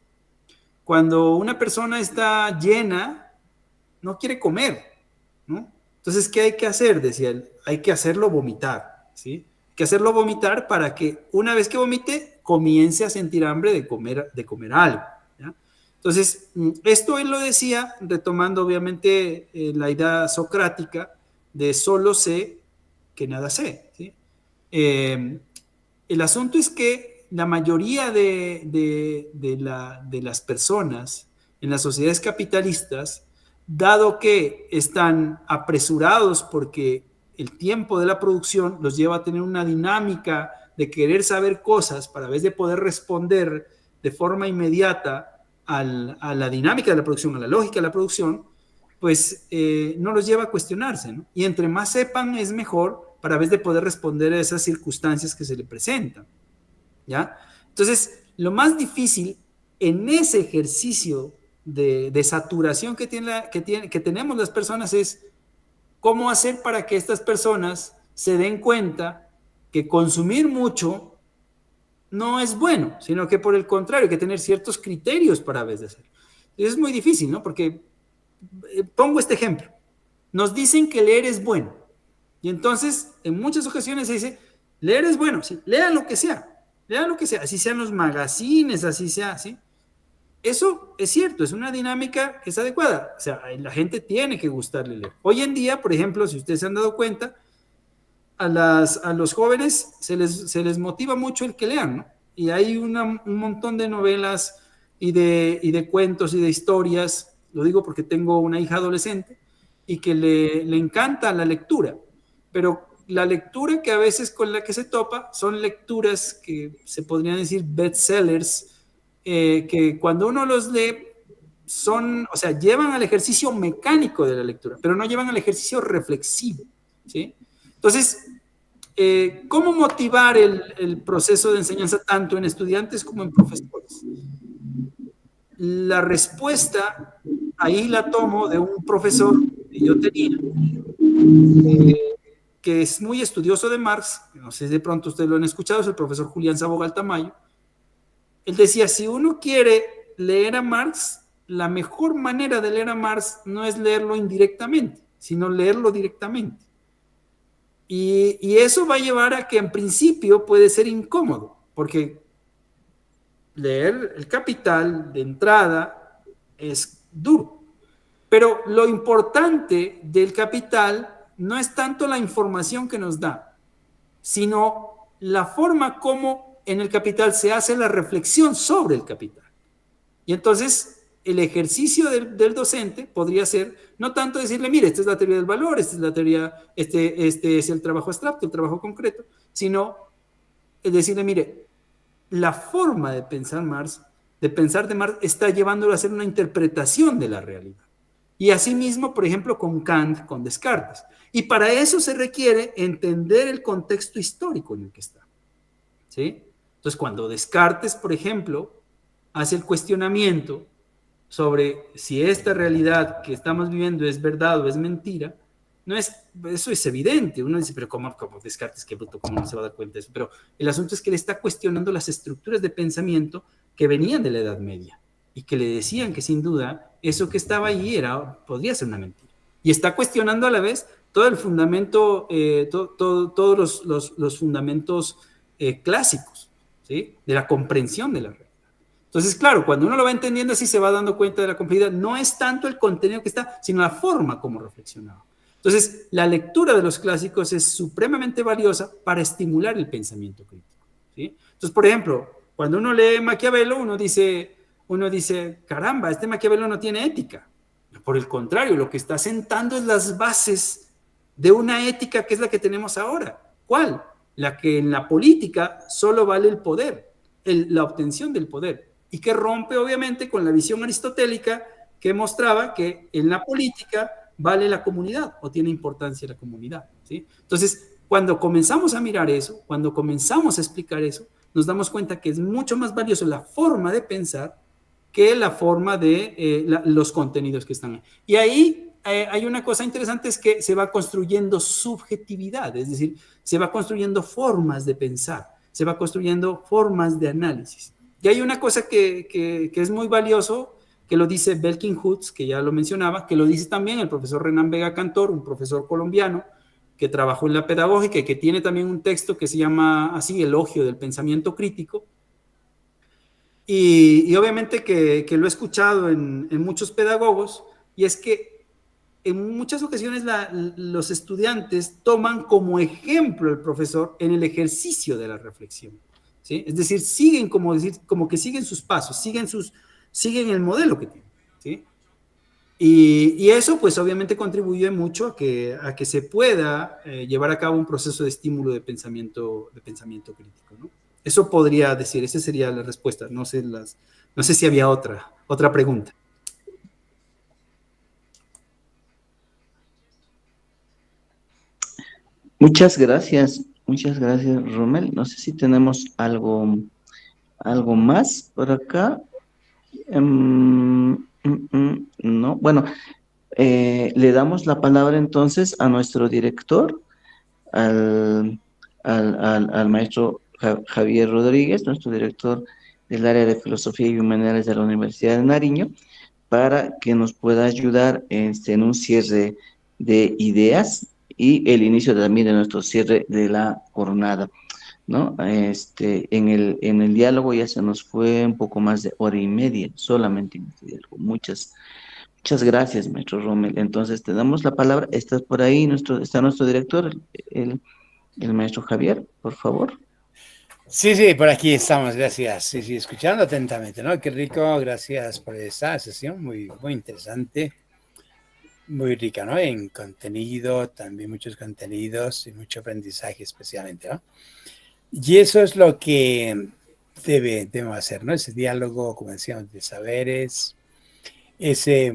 Cuando una persona está llena, no quiere comer, ¿no? Entonces, ¿qué hay que hacer? Decía él, hay que hacerlo vomitar, ¿sí? Hay que hacerlo vomitar para que una vez que vomite, comience a sentir hambre de comer algo, ¿ya? Entonces, esto él lo decía retomando obviamente la idea socrática de solo sé que nada sé, ¿sí? El asunto es que la mayoría de las personas en las sociedades capitalistas, dado que están apresurados porque el tiempo de la producción los lleva a tener una dinámica de querer saber cosas para vez de poder responder de forma inmediata a la dinámica de la producción, a la lógica de la producción, pues no los lleva a cuestionarse, ¿no? Y entre más sepan es mejor para vez de poder responder a esas circunstancias que se le presentan, ¿ya? Entonces, lo más difícil en ese ejercicio de saturación que tenemos las personas es cómo hacer para que estas personas se den cuenta que consumir mucho no es bueno, sino que por el contrario, hay que tener ciertos criterios para obedecer. Y es muy difícil, ¿no? Porque, pongo este ejemplo, nos dicen que leer es bueno, y entonces en muchas ocasiones se dice, leer es bueno, ¿sí? Lean lo que sea, así sean los magazines, así sea, ¿sí? Eso es cierto, es una dinámica que es adecuada, o sea, la gente tiene que gustarle leer. Hoy en día, por ejemplo, si ustedes se han dado cuenta, a los jóvenes se les motiva mucho el que lean, ¿no? Y hay un montón de novelas y de cuentos y de historias, lo digo porque tengo una hija adolescente, y que le encanta la lectura, pero la lectura que a veces con la que se topa son lecturas que se podrían decir bestsellers, que cuando uno los lee son, o sea, llevan al ejercicio mecánico de la lectura, pero no llevan al ejercicio reflexivo, ¿sí? Entonces, ¿cómo motivar el proceso de enseñanza tanto en estudiantes como en profesores? La respuesta ahí la tomo de un profesor que yo tenía, que es muy estudioso de Marx, no sé si de pronto ustedes lo han escuchado, es el profesor Julián Sabogal Tamayo. Él decía, si uno quiere leer a Marx, la mejor manera de leer a Marx no es leerlo indirectamente, sino leerlo directamente. Y eso va a llevar a que en principio puede ser incómodo, porque leer el Capital de entrada es duro. Pero lo importante del Capital no es tanto la información que nos da, sino la forma como en el Capital se hace la reflexión sobre el Capital. Y entonces el ejercicio del docente podría ser no tanto decirle, mire, esta es la teoría del valor, esta es la teoría, este es el trabajo abstracto, el trabajo concreto, sino decirle, mire, la forma de pensar de Marx está llevándolo a hacer una interpretación de la realidad. Y asimismo, por ejemplo, con Kant, con Descartes. Y para eso se requiere entender el contexto histórico en el que está, ¿sí? Entonces, cuando Descartes, por ejemplo, hace el cuestionamiento sobre si esta realidad que estamos viviendo es verdad o es mentira, eso es evidente. Uno dice, pero ¿cómo Descartes, qué bruto, cómo no se va a dar cuenta de eso? Pero el asunto es que él está cuestionando las estructuras de pensamiento que venían de la Edad Media y que le decían que sin duda eso que estaba allí podría ser una mentira. Y está cuestionando a la vez todo el fundamento, todos los fundamentos clásicos, ¿sí? De la comprensión de la realidad. Entonces, claro, cuando uno lo va entendiendo así se va dando cuenta de la complejidad. No es tanto el contenido que está, sino la forma como reflexionaba. Entonces, la lectura de los clásicos es supremamente valiosa para estimular el pensamiento crítico, ¿sí? Entonces, por ejemplo, cuando uno lee Maquiavelo, uno dice, caramba, este Maquiavelo no tiene ética. Por el contrario, lo que está sentando es las bases de una ética que es la que tenemos ahora. ¿Cuál? La que en la política solo vale el poder, la obtención del poder, y que rompe obviamente con la visión aristotélica que mostraba que en la política vale la comunidad o tiene importancia la comunidad, ¿sí? Entonces, cuando comenzamos a mirar eso, cuando comenzamos a explicar eso, nos damos cuenta que es mucho más valioso la forma de pensar que la forma de los contenidos que están ahí. Y ahí hay una cosa interesante, es que se va construyendo subjetividad, es decir, se va construyendo formas de pensar, se va construyendo formas de análisis. Y hay una cosa que es muy valioso, que lo dice Belkin Hoods, que ya lo mencionaba, que lo dice también el profesor Renan Vega Cantor, un profesor colombiano que trabajó en la pedagógica y que tiene también un texto que se llama así, Elogio del Pensamiento Crítico. Y obviamente que lo he escuchado en muchos pedagogos, y es que en muchas ocasiones los estudiantes toman como ejemplo al profesor en el ejercicio de la reflexión, ¿sí? Es decir, siguen como que siguen sus pasos, siguen el modelo que tienen, ¿sí? Y eso pues obviamente contribuye mucho a que se pueda llevar a cabo un proceso de estímulo de pensamiento crítico, ¿no? Eso podría decir, esa sería la respuesta. No sé si había otra pregunta. Muchas gracias, Rommel. No sé si tenemos algo más por acá. No, bueno, le damos la palabra entonces a nuestro director, al maestro Javier Rodríguez, nuestro director del área de Filosofía y Humanidades de la Universidad de Nariño, para que nos pueda ayudar en un cierre de ideas y el inicio también de nuestro cierre de la jornada, ¿no? En el diálogo ya se nos fue un poco más de hora y media, solamente en este diálogo. Muchas gracias, maestro Rommel. Entonces, te damos la palabra. ¿Estás por ahí? Está nuestro director, el maestro Javier, por favor. Sí, sí, por aquí estamos, gracias. Sí, sí, escuchando atentamente, ¿no? Qué rico, gracias por esta sesión, muy, muy interesante, muy rica, ¿no? En contenido, también muchos contenidos y mucho aprendizaje especialmente, ¿no? Y eso es lo que debemos hacer, ¿no? Ese diálogo, como decíamos, de saberes, ese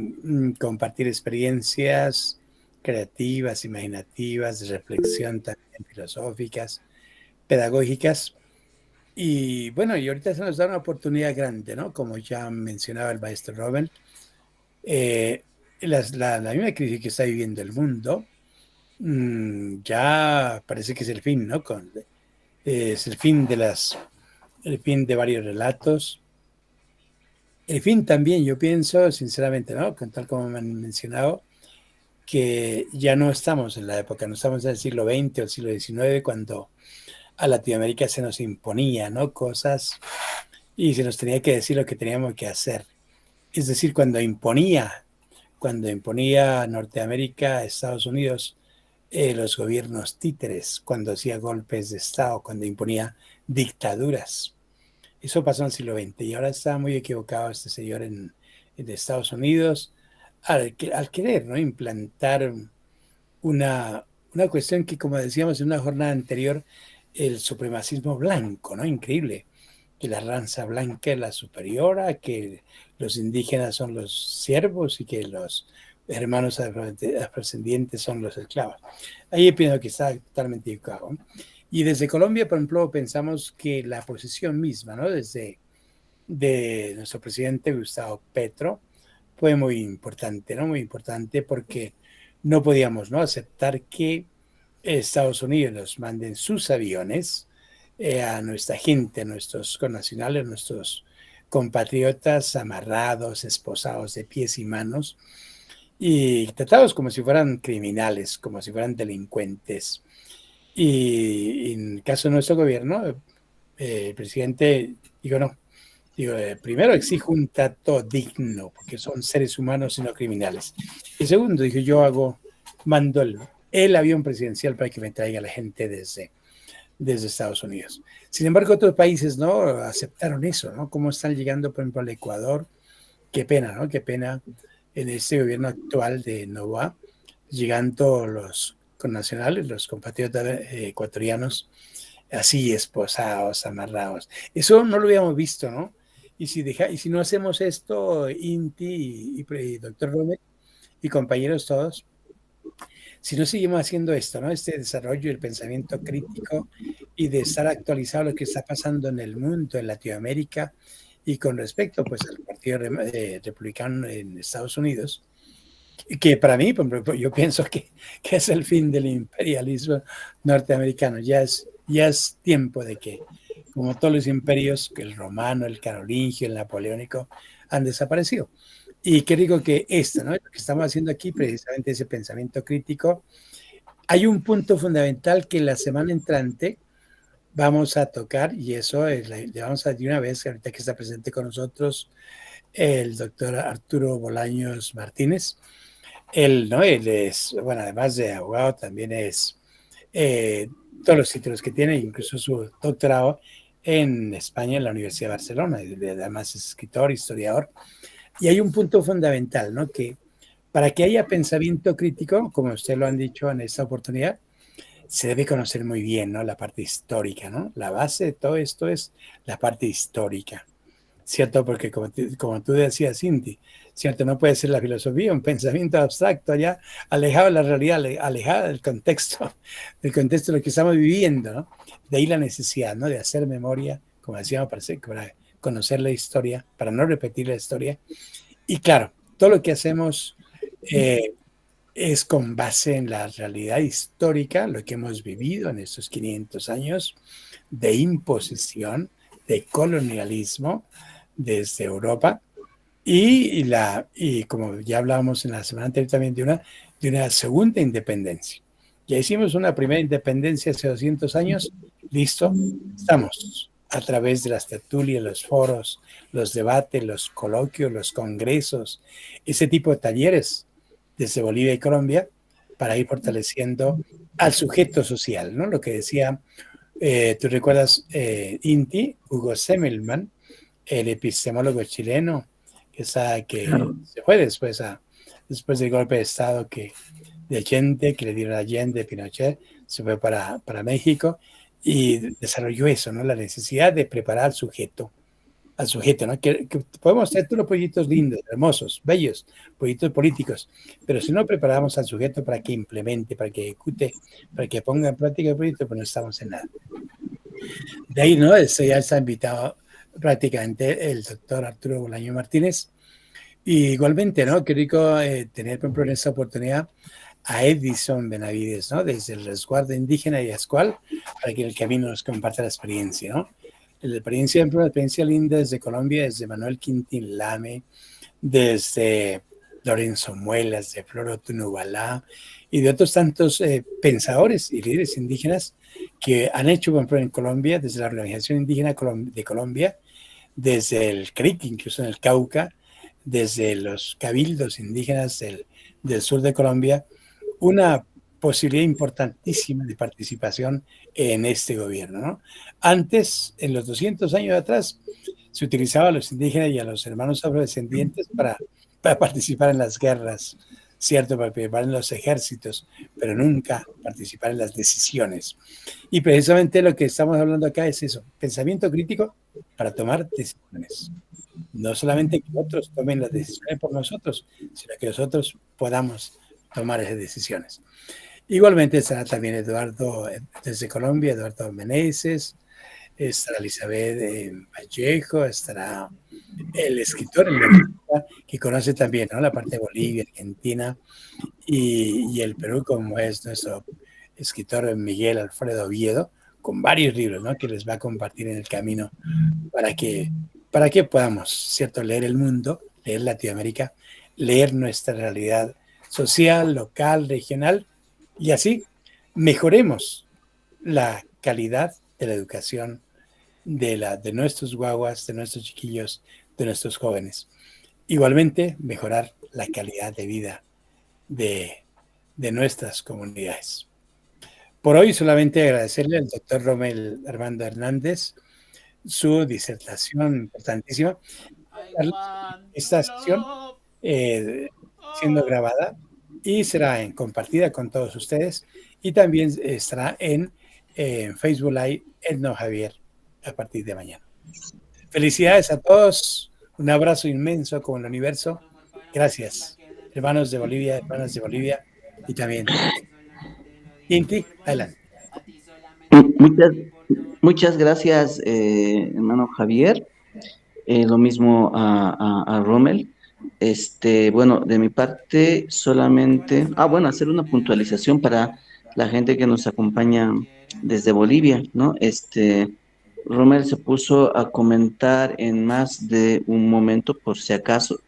compartir experiencias creativas, imaginativas, de reflexión también filosóficas, pedagógicas. Y bueno, y ahorita se nos da una oportunidad grande, ¿no? Como ya mencionaba el maestro Robert, la misma crisis que está viviendo el mundo ya parece que es el fin, ¿no? Es el fin el fin de varios relatos. El fin también, yo pienso, sinceramente, ¿no? Tal como me han mencionado, que ya no estamos en la época, no estamos en el siglo XX o el siglo XIX, cuando a Latinoamérica se nos imponía, ¿no? Cosas y se nos tenía que decir lo que teníamos que hacer. Es decir, cuando imponía Norteamérica, Estados Unidos, los gobiernos títeres, cuando hacía golpes de Estado, cuando imponía dictaduras. Eso pasó en el siglo XX y ahora está muy equivocado este señor en Estados Unidos al querer, ¿no? Implantar una cuestión que, como decíamos en una jornada anterior, el supremacismo blanco, ¿no? Increíble, que la raza blanca es la superiora, que los indígenas son los siervos y que los hermanos afrodescendientes son los esclavos. Ahí pienso que está totalmente equivocado, ¿no? Y desde Colombia, por ejemplo, pensamos que la posición misma, ¿no? De nuestro presidente Gustavo Petro fue muy importante, ¿no? Muy importante porque no podíamos, ¿no? Aceptar que Estados Unidos nos manden sus aviones a nuestra gente, a nuestros connacionales, a nuestros compatriotas amarrados, esposados de pies y manos y tratados como si fueran criminales, como si fueran delincuentes. Y en el caso de nuestro gobierno, el presidente dijo no. Digo, primero exijo un trato digno, porque son seres humanos y no criminales. Y segundo, dije, mando el avión presidencial para que me traiga la gente desde Estados Unidos. Sin embargo, otros países no aceptaron eso, ¿no? Cómo están llegando, por ejemplo, al Ecuador. Qué pena, ¿no? Qué pena en este gobierno actual de Novoa, llegando los connacionales, los compatriotas ecuatorianos, así esposados, amarrados. Eso no lo habíamos visto, ¿no? Y si no hacemos esto, Inti y doctor Romer y compañeros todos, si no seguimos haciendo esto, ¿no? Este desarrollo del pensamiento crítico y de estar actualizado a lo que está pasando en el mundo, en Latinoamérica, y con respecto pues al Partido Republicano en Estados Unidos, que para mí, yo pienso que es el fin del imperialismo norteamericano. Ya es tiempo de que, como todos los imperios, el romano, el carolingio, el napoleónico, han desaparecido. Y qué digo que esto, ¿no? Lo que estamos haciendo aquí, precisamente ese pensamiento crítico, hay un punto fundamental que la semana entrante vamos a tocar, y eso le vamos a decir una vez, ahorita que está presente con nosotros el doctor Arturo Bolaños Martínez. Él es, bueno, además de abogado, también es todos los títulos que tiene, incluso su doctorado en España, en la Universidad de Barcelona, y además es escritor, historiador. Y hay un punto fundamental, ¿no? Que para que haya pensamiento crítico, como usted lo han dicho en esta oportunidad, se debe conocer muy bien, ¿no? La parte histórica, ¿no? La base de todo esto es la parte histórica, ¿cierto? Porque como tú decías, Cindy, ¿cierto? No puede ser la filosofía un pensamiento abstracto ya alejado de la realidad, alejado del contexto de lo que estamos viviendo, ¿no? De ahí la necesidad, ¿no? De hacer memoria, como decíamos, para conocer la historia, para no repetir la historia. Y claro, todo lo que hacemos es con base en la realidad histórica, lo que hemos vivido en estos 500 años de imposición, de colonialismo desde Europa y como ya hablábamos en la semana anterior también de una segunda independencia. Ya hicimos una primera independencia hace 200 años, listo, estamos a través de las tertulias, los foros, los debates, los coloquios, los congresos, ese tipo de talleres desde Bolivia y Colombia para ir fortaleciendo al sujeto social, ¿no? Lo que decía, tú recuerdas, Inti, Hugo Semmelmann, el epistemólogo chileno, que se fue después del golpe de Estado de Allende, que le dieron a Allende, Pinochet, se fue para México y desarrolló eso, ¿no? La necesidad de preparar al sujeto, ¿no? Que podemos ser todos los proyectos lindos, hermosos, bellos, proyectos políticos, pero si no preparamos al sujeto para que implemente, para que ejecute, para que ponga en práctica el proyecto, pues no estamos en nada. De ahí, ¿no? Eso ya está invitado prácticamente el doctor Arturo Bolaño Martínez. Y igualmente, ¿no? Qué rico tener, por ejemplo, en esta oportunidad a Edison Benavides, ¿no? Desde el resguardo indígena y Ascual, para que el camino nos comparta la experiencia, ¿no? La experiencia linda desde Colombia, desde Manuel Quintín Lame, desde Lorenzo Muelas, de Floro Tunubalá y de otros tantos pensadores y líderes indígenas que han hecho, por ejemplo, en Colombia, desde la Organización Indígena de Colombia, desde el CRIC, incluso en el Cauca, desde los cabildos indígenas del sur de Colombia, una posibilidad importantísima de participación en este gobierno, ¿no? Antes, en los 200 años atrás, se utilizaba a los indígenas y a los hermanos afrodescendientes para participar en las guerras, ¿cierto? Para participar en los ejércitos, pero nunca participar en las decisiones. Y precisamente lo que estamos hablando acá es eso, pensamiento crítico para tomar decisiones. No solamente que otros tomen las decisiones por nosotros, sino que nosotros podamos tomar esas decisiones. Igualmente estará también Eduardo desde Colombia, Eduardo Meneses, estará Elizabeth Vallejo, estará el escritor que conoce también, ¿no? La parte de Bolivia, Argentina y el Perú, como es nuestro escritor Miguel Alfredo Oviedo, con varios libros, ¿no? Que les va a compartir en el camino para que podamos, ¿cierto? Leer el mundo, leer Latinoamérica, leer nuestra realidad social, local, regional, y así mejoremos la calidad de la educación de nuestros guaguas, de nuestros chiquillos, de nuestros jóvenes. Igualmente, mejorar la calidad de vida de nuestras comunidades. Por hoy solamente agradecerle al doctor Romel Armando Hernández su disertación importantísima. Esta sesión siendo grabada y será compartida con todos ustedes y también estará en Facebook Live Edno Javier a partir de mañana. Felicidades a todos, un abrazo inmenso con el universo. Gracias, hermanos de Bolivia, hermanas de Bolivia y también Inti, adelante. Muchas gracias, hermano Javier. Lo mismo a Rommel. Bueno, de mi parte solamente, hacer una puntualización para la gente que nos acompaña desde Bolivia, ¿no? Rommel se puso a comentar en más de un momento, por si acaso,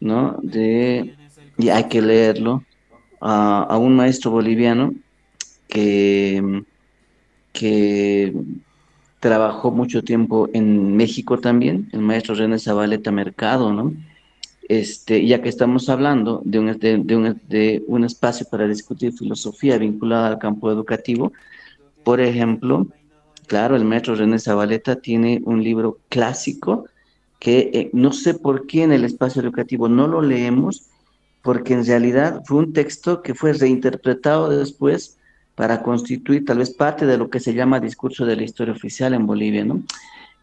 ¿no? Y hay que leerlo, a un maestro boliviano que trabajó mucho tiempo en México también, el maestro René Zabaleta Mercado, ¿no? Ya que estamos hablando de un espacio para discutir filosofía vinculada al campo educativo, por ejemplo, claro, el maestro René Zabaleta tiene un libro clásico que no sé por qué en el espacio educativo no lo leemos, porque en realidad fue un texto que fue reinterpretado después para constituir tal vez parte de lo que se llama discurso de la historia oficial en Bolivia, ¿no?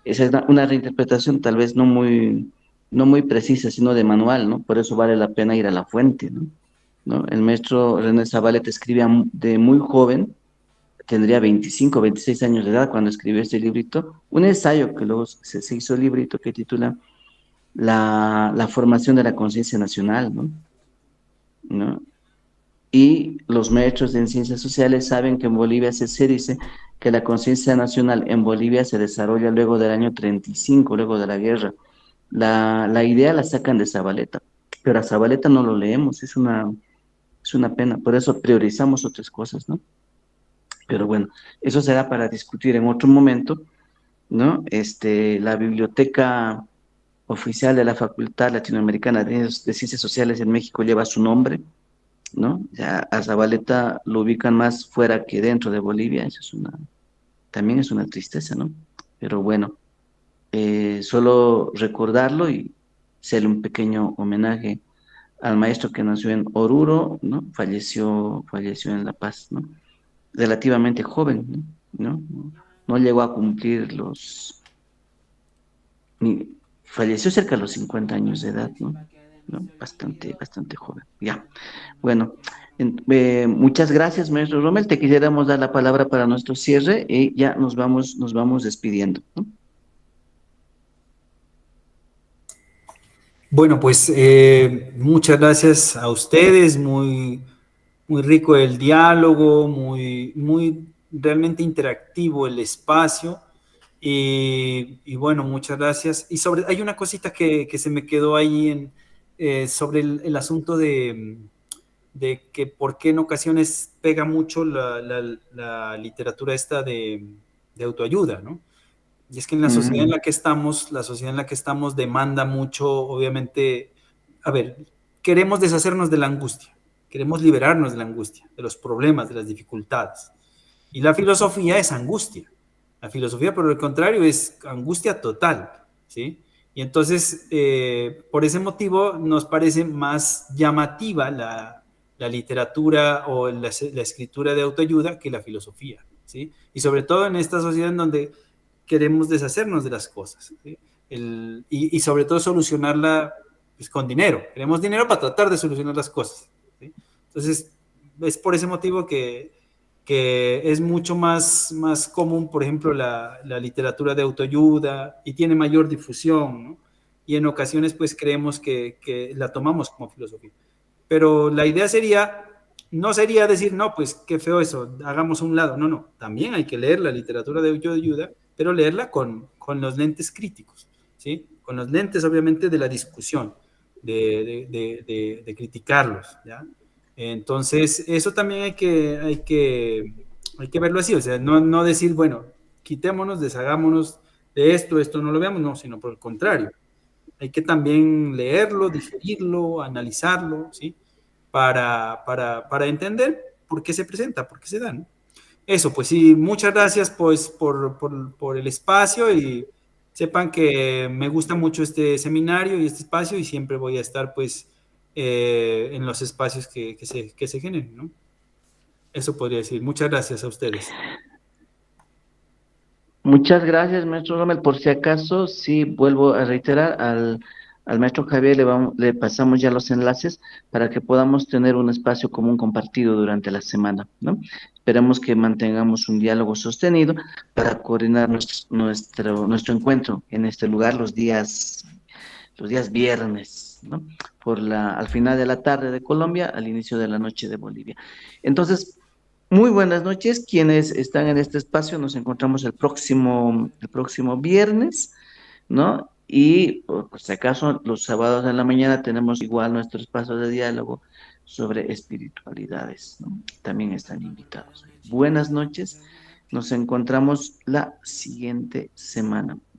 Esa es una reinterpretación tal vez no muy precisa, sino de manual, ¿no? Por eso vale la pena ir a la fuente, ¿no? El maestro René Zabaleta escribía de muy joven, tendría 25, 26 años de edad cuando escribió este librito, un ensayo que luego se hizo el librito que titula La formación de la conciencia nacional, ¿no? Y los maestros en ciencias sociales saben que en Bolivia se dice que la conciencia nacional en Bolivia se desarrolla luego del año 35, luego de la guerra. La idea la sacan de Zabaleta, pero a Zabaleta no lo leemos, es una pena, por eso priorizamos otras cosas, ¿no? Pero bueno, eso será para discutir en otro momento, ¿no? La biblioteca oficial de la Facultad Latinoamericana de Ciencias Sociales en México lleva su nombre, ¿no? Ya a Zabaleta lo ubican más fuera que dentro de Bolivia, eso también es una tristeza, ¿no? Pero bueno, solo recordarlo y hacerle un pequeño homenaje al maestro que nació en Oruro, ¿no? Falleció en La Paz, ¿no? Relativamente joven, ¿no? No llegó a cumplir falleció cerca de los 50 años de edad, ¿no? ¿No? Bastante joven. Ya. Bueno, muchas gracias, maestro Rommel. Te quisiéramos dar la palabra para nuestro cierre y ya nos vamos despidiendo, ¿no? Bueno, pues muchas gracias a ustedes, muy rico el diálogo, muy realmente interactivo el espacio. Y bueno, muchas gracias. Y hay una cosita que se me quedó ahí sobre el asunto de que por qué en ocasiones pega mucho la literatura esta de autoayuda, ¿no? Y es que en la sociedad en la que estamos, demanda mucho, obviamente, a ver, queremos deshacernos de la angustia, queremos liberarnos de la angustia, de los problemas, de las dificultades. Y la filosofía es angustia. La filosofía, por el contrario, es angustia total, ¿sí? Y entonces, por ese motivo, nos parece más llamativa la literatura o la escritura de autoayuda que la filosofía, ¿sí? Y sobre todo en esta sociedad en donde queremos deshacernos de las cosas, ¿sí? Y sobre todo solucionarla pues, con dinero. Queremos dinero para tratar de solucionar las cosas, ¿sí? Entonces, es por ese motivo que es mucho más común, por ejemplo, la literatura de autoayuda y tiene mayor difusión, ¿no? Y en ocasiones, pues, creemos que la tomamos como filosofía. Pero la idea no sería decir, no, pues, qué feo eso, hagamos a un lado. No, también hay que leer la literatura de autoayuda, pero leerla con los lentes críticos, ¿sí? Con los lentes, obviamente, de la discusión, de criticarlos, ¿ya? Entonces, eso también hay que verlo así, o sea, no decir, bueno, quitémonos, deshagámonos de esto no lo veamos, no, sino por el contrario. Hay que también leerlo, digerirlo, analizarlo, ¿sí? Para entender por qué se presenta, por qué se da, ¿no? Eso, pues sí, muchas gracias pues por el espacio y sepan que me gusta mucho este seminario y este espacio y siempre voy a estar pues en los espacios que se generen, ¿no? Eso podría decir. Muchas gracias a ustedes. Muchas gracias, maestro Rommel. Por si acaso, sí, vuelvo a reiterar, al maestro Javier le pasamos ya los enlaces para que podamos tener un espacio común compartido durante la semana, ¿no? Esperemos que mantengamos un diálogo sostenido para coordinar nuestro encuentro en este lugar los días viernes, ¿no? Al final de la tarde de Colombia, al inicio de la noche de Bolivia. Entonces, muy buenas noches. Quienes están en este espacio, nos encontramos el próximo viernes, ¿no? Y por si acaso, los sábados en la mañana tenemos igual nuestro espacio de diálogo sobre espiritualidades, ¿no? También están invitados. Buenas noches. Nos encontramos la siguiente semana.